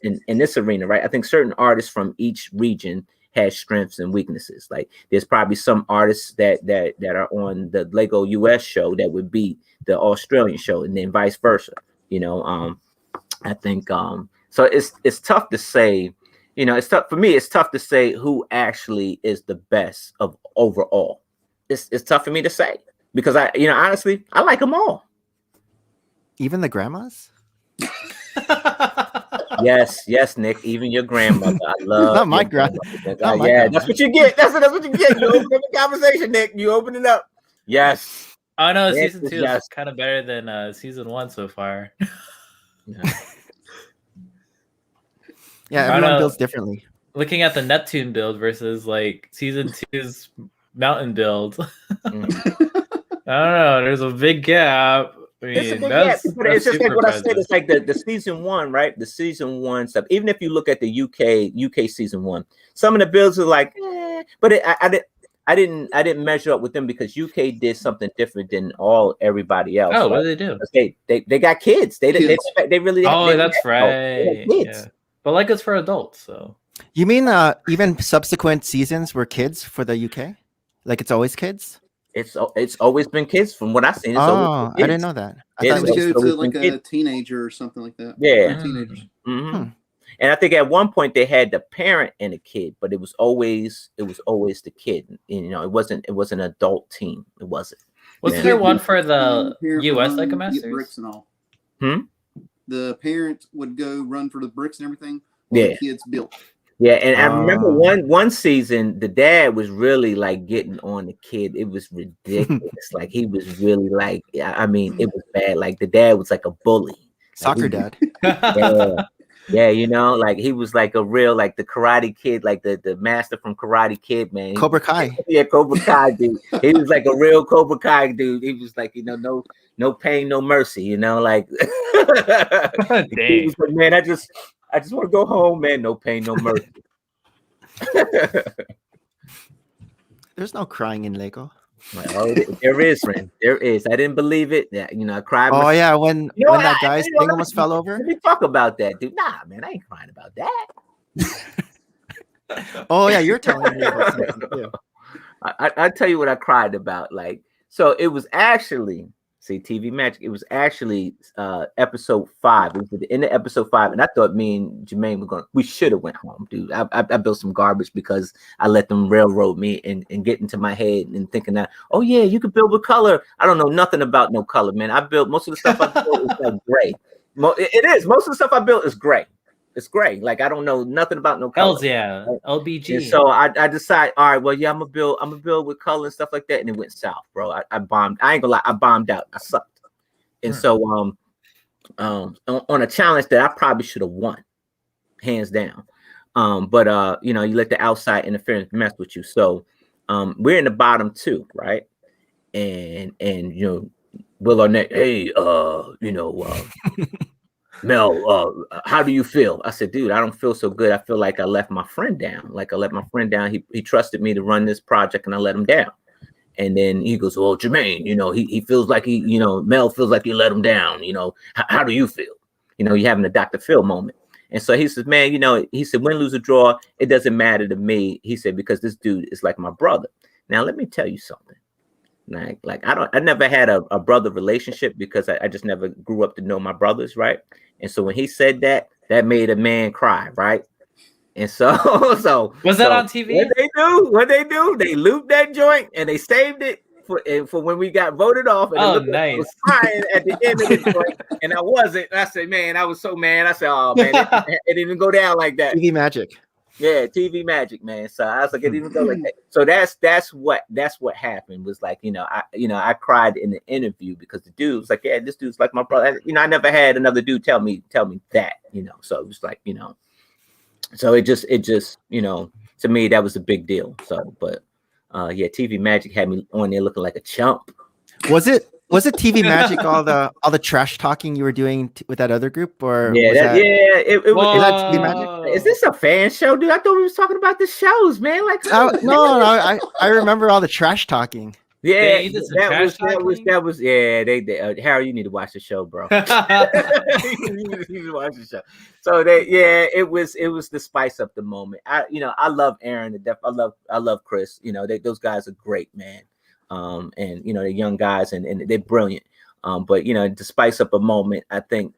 arena, right? I think certain artists from each region has strengths and weaknesses. Like there's probably some artists that are on the Lego US show that would beat the Australian show, and then vice versa. I think so it's tough to say. It's tough for me. It's tough to say who actually is the best of overall. It's tough for me to say because honestly, I like them all. Even the grandmas? Yes, Nick. Even your grandmother. I love. Not my grandma. Yeah, that's what you get. That's what you get. You open up the conversation, Nick. You open it up. Yes. Oh no, season 2 is kind of better than season 1 so far. Yeah, everyone builds differently. Looking at the Neptune build versus like season 2's mountain build. I don't know. There's a big gap. I mean, it's just like what I said. It's like the season 1, right? The season 1 stuff. Even if you look at the UK season 1, some of the builds are like, but I didn't measure up with them because UK did something different than everybody else. Oh, what did they do? They got kids. They really. Oh, that's right. Yeah. But like it's for adults, so. You mean even subsequent seasons were kids for the UK? Like it's always kids? It's always been kids from what I've seen. I didn't know that. I thought it was to like a teenager or something like that. Yeah, teenagers. Mm-hmm. And I think at one point they had the parent and a kid, but it was always the kid. It wasn't an adult team. It wasn't. Wasn't there one for the US Lego Masters? Bricks and all. The parent would go run for the bricks and everything while the kids built. Yeah, and I remember one season the dad was really like getting on the kid. It was ridiculous. Like he was really like, I mean, it was bad. Like the dad was like a bully. Soccer dad. Yeah, like he was like a real like the Karate Kid, like the master from Karate Kid, man. Cobra Kai. Yeah, Cobra Kai dude. He was like a real Cobra Kai dude. He was like, no pain, no mercy, like he was like, man, I just want to go home, man. No pain, no mercy. There's no crying in Lego. Oh, there is, friend. There is. I didn't believe it. Yeah, I cried. Oh yeah, when that guy's thing almost fell over. Let me talk about that, dude. Nah, man, I ain't crying about that. Oh yeah, you're telling me about something too. I tell you what I cried about. Like, so it was actually TV Magic. It was actually episode 5. It was at the end of episode 5, and I thought me and Jermaine we should have went home, dude. I built some garbage because I let them railroad me and get into my head and thinking that, oh yeah, you could build with color. I don't know nothing about no color, man. I built most of the stuff I built is like gray. It is. Most of the stuff I built is gray. It's gray. Like I don't know nothing about no color. Hells yeah, LBG. And so I decided, all right, well, yeah, I'm gonna build with color and stuff like that, and it went south, bro. I bombed. I ain't gonna lie, I bombed out. I sucked. And so on a challenge that I probably should have won, hands down. But you let the outside interference mess with you. So we're in the bottom 2, right? And Will Arnett, hey, Mel, how do you feel? I said, dude, I don't feel so good. I feel like I left my friend down. He trusted me to run this project and I let him down. And then he goes, well, Jermaine, he feels like Mel feels like you let him down. How do you feel? You're having a Dr. Phil moment. And so he says, man, he said, win, lose, or draw, it doesn't matter to me. He said, because this dude is like my brother. Now, let me tell you something. Like I never had a brother relationship because I just never grew up to know my brothers, right? And so when he said that made a man cry, right? And so was that on TV? What they do? They looped that joint and they saved it for when we got voted off, and Oh, I nice. was crying at the end of the joint, and I wasn't. I said, man, I was so mad. I said, oh man, it didn't go down like that. TV magic. Yeah, TV magic, man. So I was like, it didn't go like that. So that's what happened. Was like, I cried in the interview because the dude was like, yeah, this dude's like my brother. I never had another dude tell me that, So it was like, so it just, to me that was a big deal. So, but yeah, TV magic had me on there looking like a chump. Was it TV magic all the trash talking you were doing with that other group, or it was that TV magic? Is this a fan show, dude? I thought we was talking about the shows, man. Like, no, I remember all the trash talking. Yeah, that was they Harry, you need to watch the show, bro. You need to watch the show. So it was the spice up the moment. I love Aaron to death. I love Chris. Those guys are great, man. And they're young guys and they're brilliant. But to spice up a moment, I think,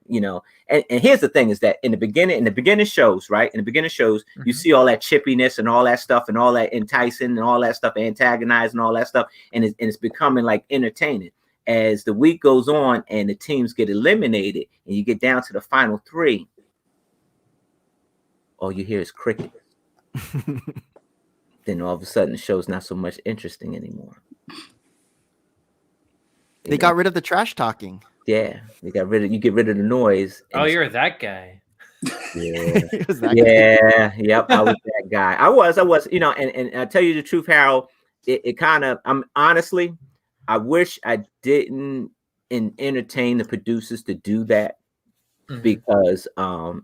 and here's the thing is that in the beginning shows, right? In the beginning shows, you see all that chippiness and all that stuff and all that enticing and all that stuff, antagonizing, all that stuff. And it's becoming like entertaining. As the week goes on and the teams get eliminated and you get down to the final three, all you hear is cricket. Then all of a sudden the show's not so much interesting anymore. They got rid of the trash talking. Yeah, you get rid of the noise. Oh, you're that guy. Yeah. Yep. I was that guy. I was, and I tell you the truth, Harold, it kind of, I wish I didn't entertain the producers to do that. Because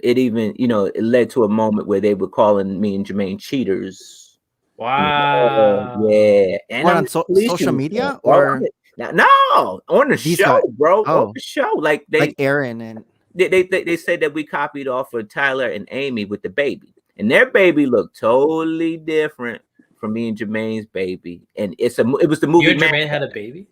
it even, it led to a moment where they were calling me and Jermaine cheaters. Wow. Yeah. And on social media or no, on the show, bro. Oh. On the show. Like Aaron and they said that we copied off of Tyler and Amy with the baby. And their baby looked totally different from me and Jermaine's baby. And it was the movie. You and Jermaine had a baby?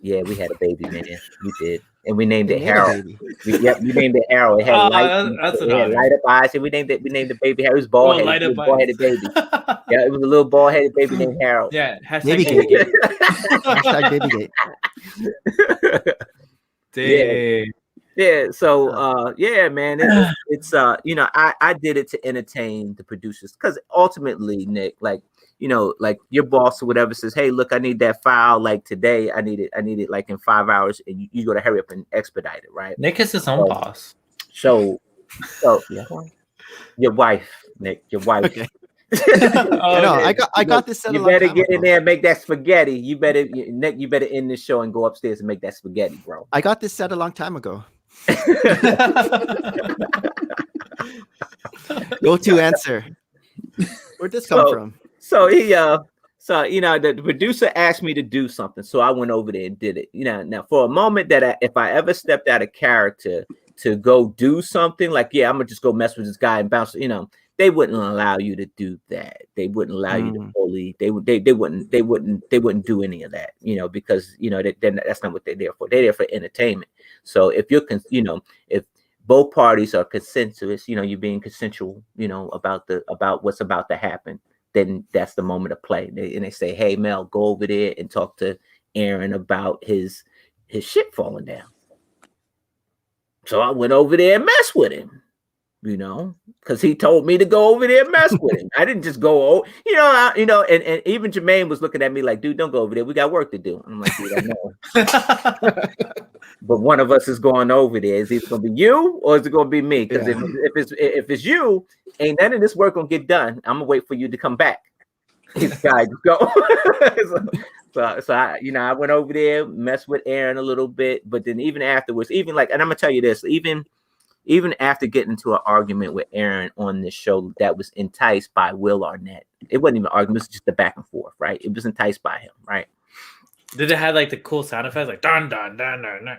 Yeah, we had a baby, man. We did. And we named it Harold. We named it Harold. It had light up eyes. And we named the baby Harold. It was bald-headed baby. Yeah, it was a little ball-headed baby named Harold. Yeah, Babygate. Hashtag Babygate. Dang. Yeah. So man, it's I did it to entertain the producers because ultimately, Nick, like your boss or whatever says, hey, look, I need that file like today. I need it like in 5 hours, and you got to hurry up and expedite it, right? Nick is his own boss. So yeah, your wife, Nick, your wife. Okay. I got this set. You better get in there and make that spaghetti. You better end this show and go upstairs and make that spaghetti, bro. I got this set a long time ago. Go-to answer. Where'd this come from? So the producer asked me to do something, so I went over there and did it. Now for a moment that if I ever stepped out of character to go do something, like I'm gonna just go mess with this guy and bounce, they wouldn't allow you to do that. They wouldn't allow you to bully. They wouldn't do any of that, because that's not what they're there for. They're there for entertainment. So if if both parties are consensuous, you're being consensual, about what's about to happen, then that's the moment of play. They say, hey, Mel, go over there and talk to Aaron about his shit falling down. So I went over there and messed with him, because he told me to go over there and mess with him. I didn't just go, and even Jermaine was looking at me like, dude, don't go over there. We got work to do. I'm like, dude, I know. But one of us is going over there. Is it going to be you or is it going to be me? Because if it's you, ain't none of this work going to get done. I'm going to wait for you to come back. This guy just go. So I went over there, messed with Aaron a little bit, but then even afterwards, and I'm going to tell you this, even after getting into an argument with Aaron on this show that was enticed by Will Arnett, it wasn't even an argument, it was just a back and forth, right? It was enticed by him, right? Did it have like the cool sound effects, like dun dun dun dun dun?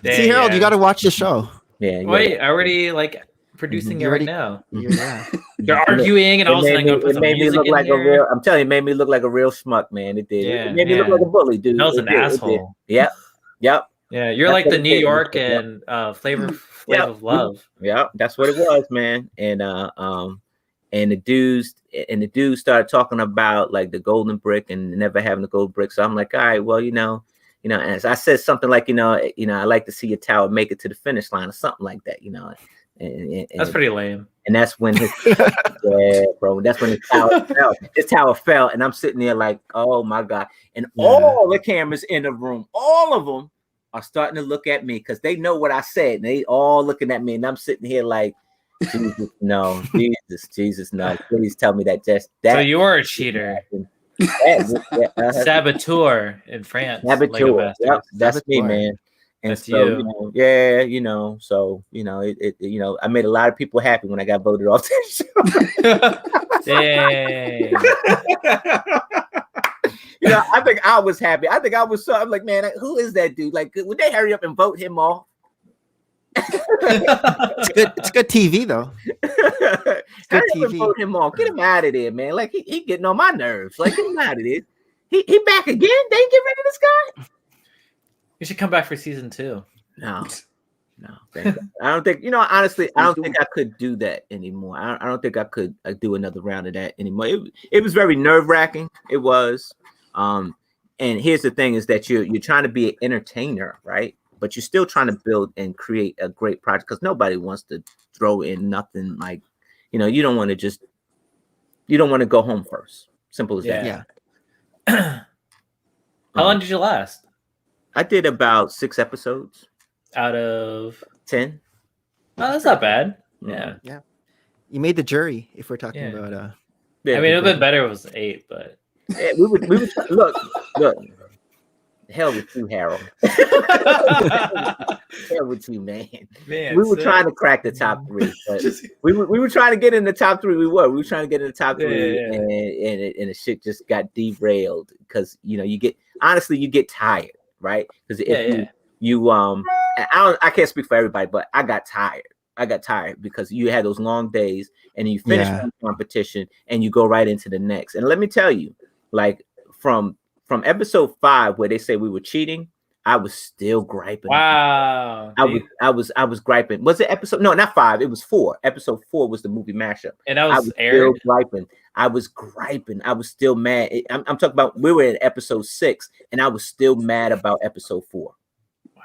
See, Harold, you got to watch the show. Yeah. Wait, I already like producing it right now. Yeah. They're arguing, and all of a sudden it made me look like a real. I'm telling you, it made me look like a real schmuck, man. It did. Yeah, it made me look like a bully, dude. That was an asshole. Yep. Yeah, you're that's like the New York and Flavor of Love. Yeah, that's what it was, man. And and the dude started talking about like the golden brick and never having the gold brick. So I'm like, all right, well, and as I said something like, I like to see your tower make it to the finish line or something like that, and That's pretty lame. And that's when yeah, bro. That's when his tower fell. His tower fell, and I'm sitting there like, oh my God. And all the cameras in the room, all of them are starting to look at me because they know what I said. And they all looking at me, and I'm sitting here like, Jesus, no, Jesus, no. Please tell me that just that. So you are a cheater. Saboteur in France. Saboteur. Yep, that's Saboteur. me, man. And That's so, you. I made a lot of people happy when I got voted off that show. Dang. I think I was happy. I'm like, man, who is that dude? Like, would they hurry up and vote him off? It's good TV though. Hurry up and vote him off. Get him out of there, man. Like he getting on my nerves. Like, get him out of there. He back again. They ain't get rid of this guy. You should come back for season 2. No. I don't think, honestly, I don't think I could do that anymore. I don't think I could do another round of that anymore. It was very nerve-wracking. It was. And here's the thing is that you're trying to be an entertainer, right? But you're still trying to build and create a great project because nobody wants to throw in nothing like, you don't want to go home first. Simple as that. Yeah. How long did you last? I did about 6 episodes. Out of 10. Oh, that's not bad. Yeah. You made the jury if we're talking about Yeah, I mean, it would have been better if it was 8, but yeah, we would look. Hell with you, Harold. Hell with you, man. We were trying to crack the top 3, but we were trying to get in the top 3. We were trying to get in the top 3, and the shit just got derailed because you get tired, right? Because I can't speak for everybody, but I got tired because you had those long days and you finish one competition and you go right into the next. And let me tell you, like from episode 5 where they say we were cheating, I was still griping. Wow. I was griping. Was it episode? No, not 5. It was 4. Episode 4 was the movie mashup. And I was aired. Still griping. I was griping. I was still mad. I'm talking about we were in episode 6 and I was still mad about episode 4.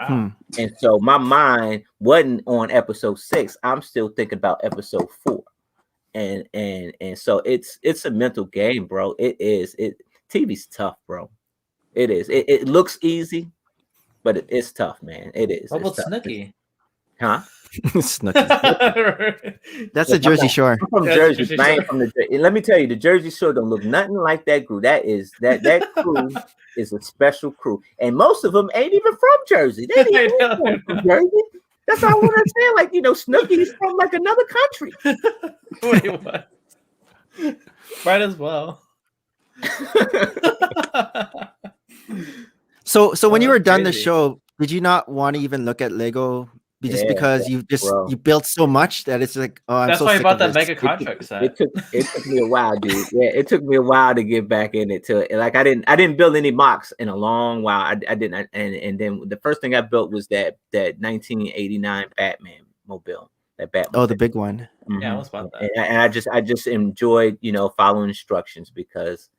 Wow. And so my mind wasn't on episode 6. I'm still thinking about episode 4. And so it's a mental game, bro. It is. TV's tough, bro. It is. It looks easy, but it's tough, man. It is. What about Snooki? Huh? Snooki. That's the Jersey Shore. I'm from Jersey. I ain't from the Jersey. And let me tell you, the Jersey Shore don't look nothing like that crew. That crew is a special crew, and most of them ain't even from Jersey. They ain't even from Jersey. That's all I want to say. Like, Snooki is from like another country. Wait, what? Might as well. So when you were done the show, did you not want to even look at Lego just because you built so much that it's like, oh, I'm that's so why I sick bought of that this. mega contract set. It took me a while, dude. Yeah, it took me a while to get back in it. Like I didn't build any mocks in a long while. I didn't, and then the first thing I built was that 1989 Batman mobile. That Batman. Oh, the big one. Mm-hmm. Yeah, I was about that. And I just enjoyed following instructions because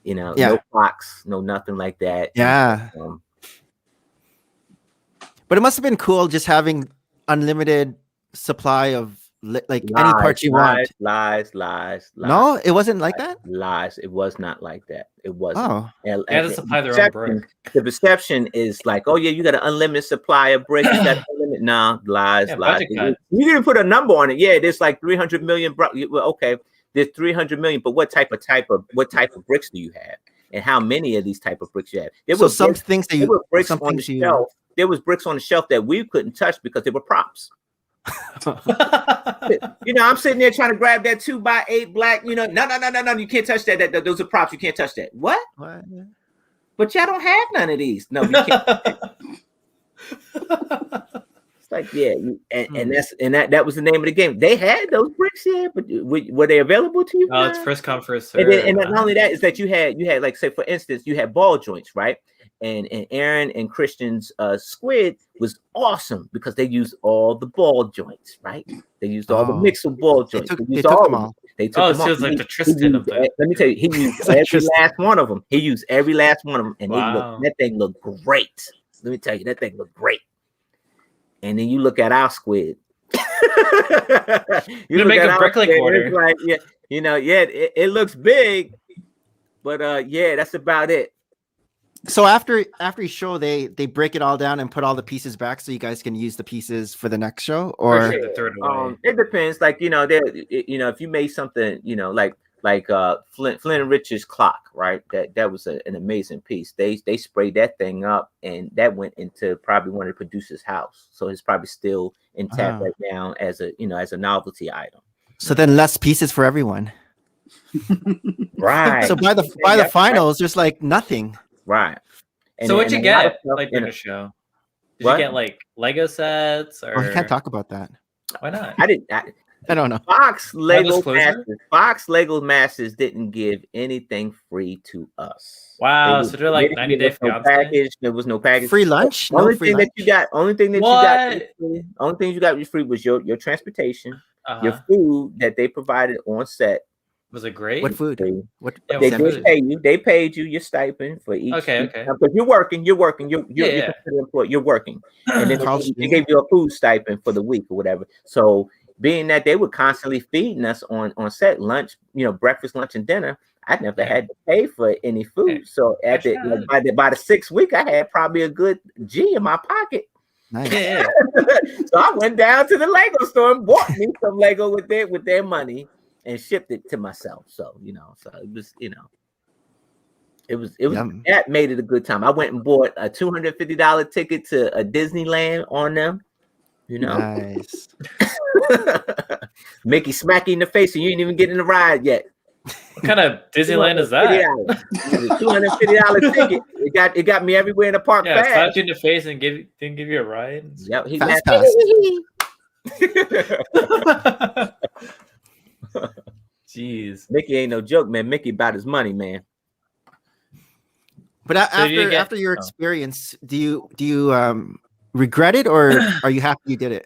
no clocks, no nothing like that. Yeah. But it must have been cool just having unlimited supply of any parts you want. Lies. No, it wasn't like that. Lies. It was not like that. It wasn't. Oh, they had to supply their own brick. The perception is like, oh yeah, you got an unlimited supply of bricks. You got unlimited. Nah, lies. You didn't put a number on it. Yeah, there's like 300 million. Well, okay, there's 300 million. But what type of bricks do you have? And how many of these type of bricks you have? There were some things that you bricks on the shelf. There was bricks on the shelf that we couldn't touch because they were props. I'm sitting there trying to grab that 2x8 black. No, you can't touch that. Those are props. You can't touch that. What? But y'all don't have none of these. No, you can't. It's like that was the name of the game. They had those bricks here, but were they available to you? It's first come first serve. And not only that is that you had like, say for instance, you had ball joints, right? and Aaron and Christian's squid was awesome because they used all the ball joints, right? They used all the mixed ball joints. They took them all. They took them so all. it was like the Tristan of the. Let me tell you, he used every last one of them. He used every last one of them, and that thing looked great. Let me tell you, that thing looked great. And then you look at our squid. You make a bricklink order. Like, it looks big, but that's about it. So after each show, they break it all down and put all the pieces back, so you guys can use the pieces for the next show. Or it depends. Like if you made something, like Flint and Rich's clock, right? That was an amazing piece. They sprayed that thing up, and that went into probably one of the producer's house, so it's probably still intact right now as a novelty item. So then less pieces for everyone. Right. So by the finals, there's like nothing. Right. So what'd you get like in the show? Did you get like Lego sets or? Oh, I can't talk about that. Why not? I don't know. Fox Lego Masters didn't give anything free to us. Wow, so they're like 90-day package. There was no package. Free lunch? Only thing you got was free was your transportation, your food that they provided on set. Was it great? What food? They did pay you. They paid you your stipend for each. Okay. But you're working. You're working, and then they gave you a food stipend for the week or whatever. So being that they were constantly feeding us on set lunch, breakfast, lunch, and dinner, I never had to pay for any food. So by the 6th week, I had probably a good G in my pocket. Nice. Yeah. So I went down to the Lego store and bought me some Lego with their money and shipped it to myself. So it was that made it a good time. I went and bought a $250 ticket to a Disneyland on them. Nice. Mickey smack you in the face and you ain't even getting the ride yet. What kind of Disneyland is that? $250 ticket. It got me everywhere in the park. Yeah, slapped you in the face and didn't give you a ride. Yep, he fast pass. Jeez, Mickey ain't no joke, man. Mickey about his money, man. But after your experience, do you regret it, or are you happy you did it?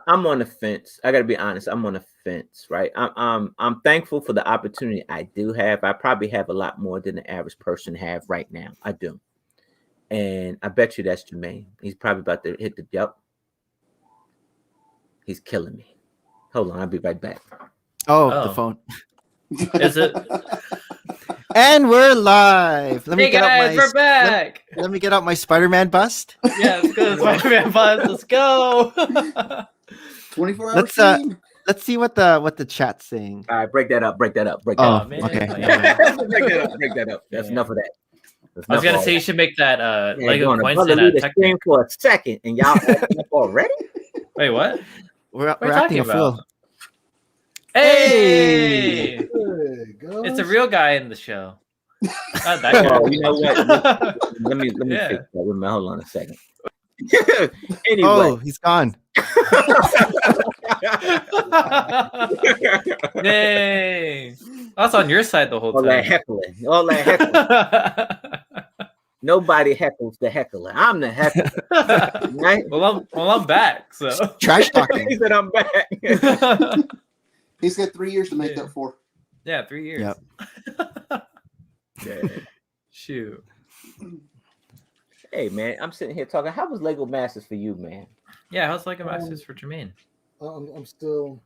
I'm on the fence. I got to be honest. I'm on the fence, right? I'm thankful for the opportunity I do have. I probably have a lot more than the average person have right now. I do, and I bet you that's Jermaine. He's probably about to hit the yep. He's killing me. Hold on, I'll be right back. Oh, the phone. Is it? And we're live. We're back. Let me get out my Spider-Man bust. Yeah, let's go. Spider-Man bust. Let's go. 24 hours. Let's see what the chat's saying. All right, break that up. Man. Okay. break that up. That's enough of that. I was gonna say you should make that Lego coins in a screen for a second, and y'all acting up already. Wait, what? We're acting a fool. Hey! It's a real guy in the show. Not that guy. You know what? Let me fix that. Hold on a second. Anyway. Oh, he's gone. Yay! That's on your side the whole time. All that heckling. Nobody heckles the heckler. I'm the heckler. Right? Well, I'm back. So trash talking. He said I'm back. He's got 3 years to make up for. Yeah, 3 years. Yep. Yeah. Shoot. Hey man, I'm sitting here talking. How was Lego Masters for you, man? Yeah, how's Lego Masters for Jermaine? I'm still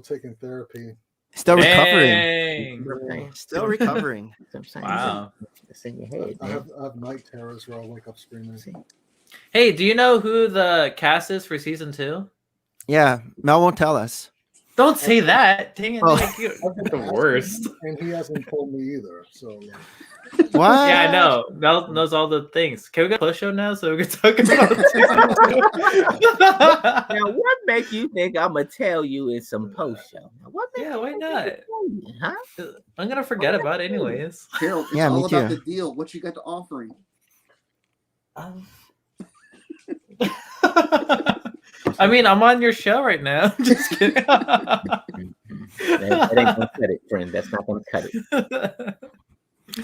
taking therapy. Still recovering. Dang. Still recovering. Wow. It's in your head. I have night terrors where I'll wake up screaming. Hey, do you know who the cast is for season 2? Yeah, Mel won't tell us. Don't say that. Dang it. Oh. You're the worst. And he hasn't told me either. So What? Yeah, I know. Mel knows all the things. Can we get a post show now so we can talk about season 2? Now, what make you think I'm gonna tell you in some post show? Why not? Huh? I'm gonna forget about it anyways. Carol, it's Yeah, me all about too. the deal. What you got to offer him? I mean, I'm on your show right now. Just kidding. That ain't gonna cut it, friend. That's not gonna cut it.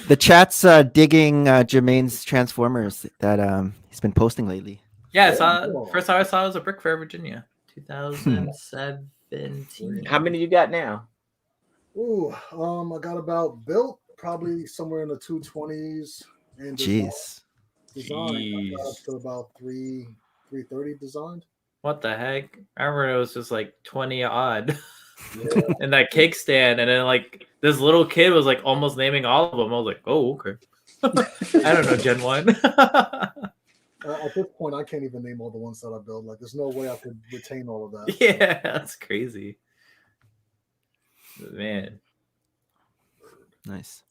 The chat's digging Jermaine's Transformers that he's been posting lately. Yeah, I saw. First time I saw it was a Brick Fair, Virginia, 2017. How many you got now? Ooh, I got about built probably somewhere in the 220s. And Jeez. design I got up to about 330 designed. What the heck? I remember it was just like 20 odd. Yeah. And that cake stand, and then like this little kid was like almost naming all of them. I was like, oh, okay. I don't know, Gen 1. At this point, I can't even name all the ones that I built. Like, there's no way I could retain all of that. Yeah, that's crazy. Man. Nice.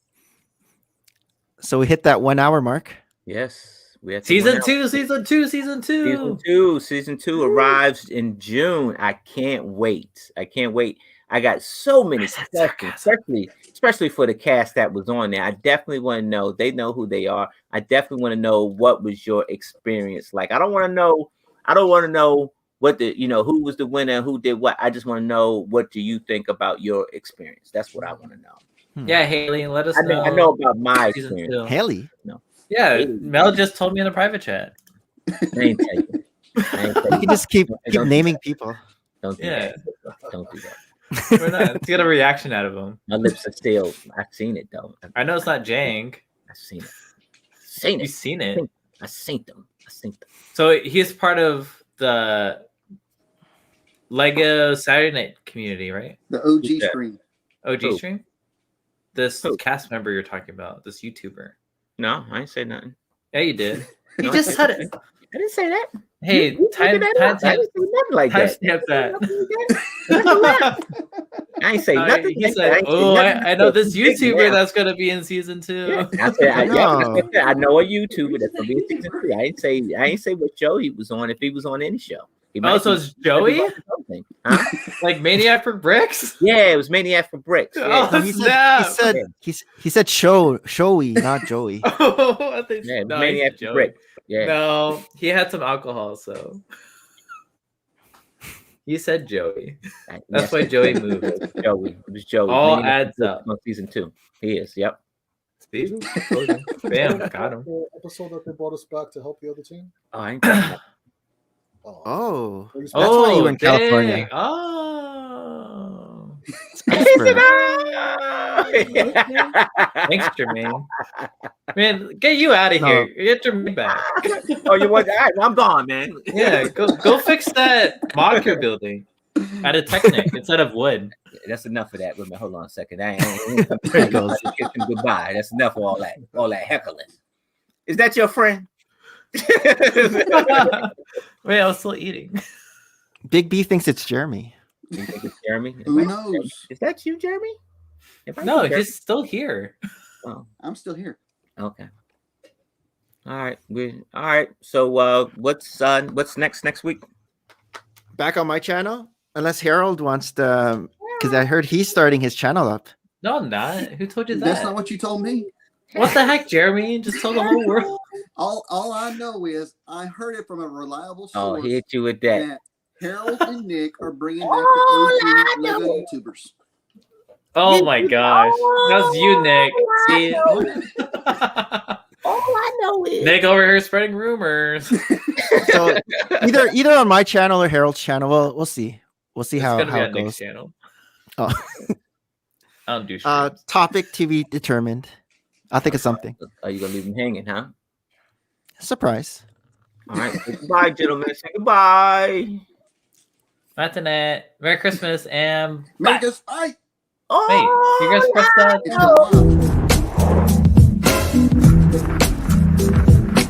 So we hit that 1 hour mark. Yes, we had Season 2, season 2, season 2. Season 2 arrives in June. I can't wait. I got so many questions, especially for the cast that was on there. I definitely want to know. They know who they are. I definitely want to know what was your experience like. I don't want to know what who was the winner, who did what. I just want to know, what do you think about your experience? That's what I want to know. Yeah, Haley, let us know. I know about my experience. Haley? No. Yeah, Haley. Mel just told me in the private chat. I ain't tell you. You can just keep naming people. Don't do that. Don't do that. We're not. Let's get a reaction out of him. My lips are still. I've seen it though. I know it's not Jang. I've seen it. You've seen it. I seen them. So he's part of the Lego Saturday Night community, right? The OG stream. OG stream? This cast member you're talking about, this YouTuber. No, I ain't say nothing. Yeah, you did. You just said it. I didn't say that. Hey, time timestamp that. I ain't say nothing. He said, "Oh, I know this YouTuber that's gonna be in season 2." Yeah, I know a YouTuber that's gonna be in season 3. I ain't say what show he was on. If he was on any show. So it's Joey? Huh? Like Maniac for Bricks? Yeah, it was Maniac for Bricks. Yeah. Oh, he said showy, not Joey. Oh, I think Maniac for Bricks. Yeah. No, he had some alcohol, so he said Joey. That's why Joey moved. It was Joey. All adds up. On season 2. He is. Yep. See? Bam, got him. The episode that they brought us back to help the other team. Oh, I ain't talking about. Oh, that's why you were in California. Oh, Thanks, thanks, Jermaine. Man, get you out of here. Get Jermaine back. Oh, you want? All right, well, I'm gone, man. Yeah, go fix that mock you're building out of Technic instead of wood. That's enough of that. Wait a minute, hold on a second. Goodbye. That's enough of all that heckling. Is that your friend? Wait, I was still eating. Big B thinks it's Jeremy. You think it's Jeremy? Who knows? Is that you, Jeremy? No, he's still here. Oh, I'm still here. okay. All right. So what's next week? Back on my channel, unless Harold wants to, because I heard he's starting his channel up. No, I'm not. Who told you that? That's not what you told me. What the heck, Jeremy? Just told the whole world. All I know is I heard it from a reliable source. Oh, he hit you with that. Harold and Nick are bringing back the OG Lego YouTubers. Oh my gosh, that's you, Nick. See, all I know is Nick over here spreading rumors. So either on my channel or Harold's channel, we'll see. We'll see how it goes. Channel. Oh, I don't do topic to be determined. I'll think of something. Are you gonna leave him hanging, huh? Surprise. All right. Goodbye, gentlemen. Say goodbye. Matinee. Merry Christmas and Merry Christmas. Bye. Oh, hey, you guys press that? It's been a while.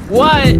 What?